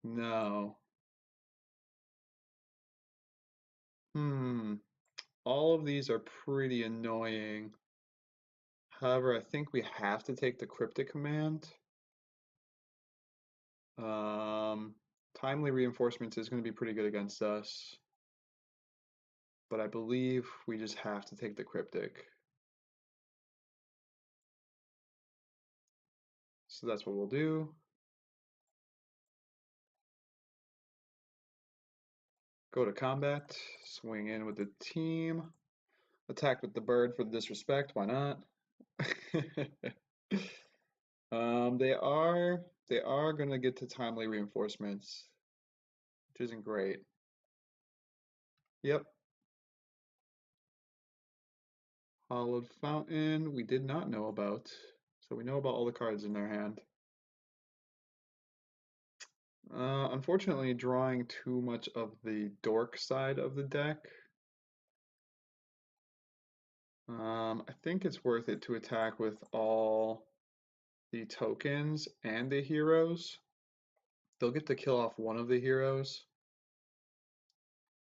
S1: No. All of these are pretty annoying. However, I think we have to take the Cryptic command. Timely Reinforcements is going to be pretty good against us. But I believe we just have to take the Cryptic. So that's what we'll do. Go to combat, swing in with the team, attack with the bird for the disrespect, why not? They are gonna get to timely reinforcements, which isn't great. Yep. Hollowed Fountain, we did not know about. So we know about all the cards in their hand. Unfortunately, drawing too much of the dork side of the deck. I think it's worth it to attack with all the tokens and the heroes. They'll get to kill off one of the heroes.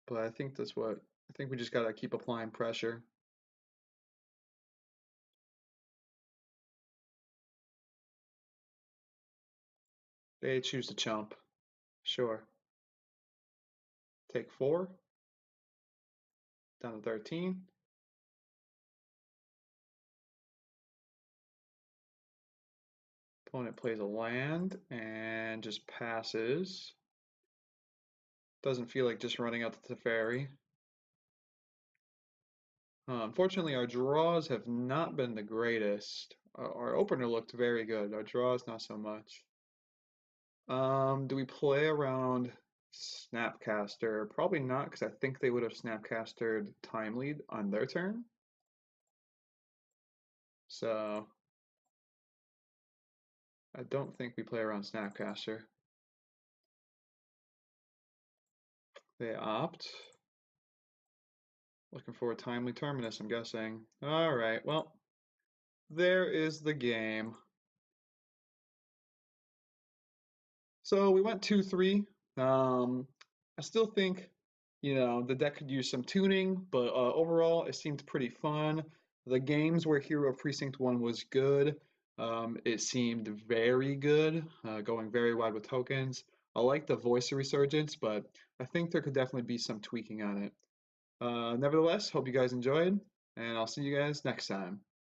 S1: But I think we just gotta keep applying pressure. They choose to chump. Sure. Take 4. Down to 13. Opponent plays a land and just passes. Doesn't feel like just running out the Teferi. Unfortunately, our draws have not been the greatest. Our opener looked very good. Our draws, not so much. Do we play around Snapcaster? Probably not, because I think they would have Snapcastered Time Lead on their turn. So I don't think we play around Snapcaster. They opt. Looking for a timely terminus, I'm guessing. All right, well, there is the game. So we went 2-3. I still think, the deck could use some tuning, but overall it seemed pretty fun. The games where Hero of Precinct One was good, it seemed very good, going very wide with tokens. I like the Voice of Resurgence, but I think there could definitely be some tweaking on it. Nevertheless, hope you guys enjoyed, and I'll see you guys next time.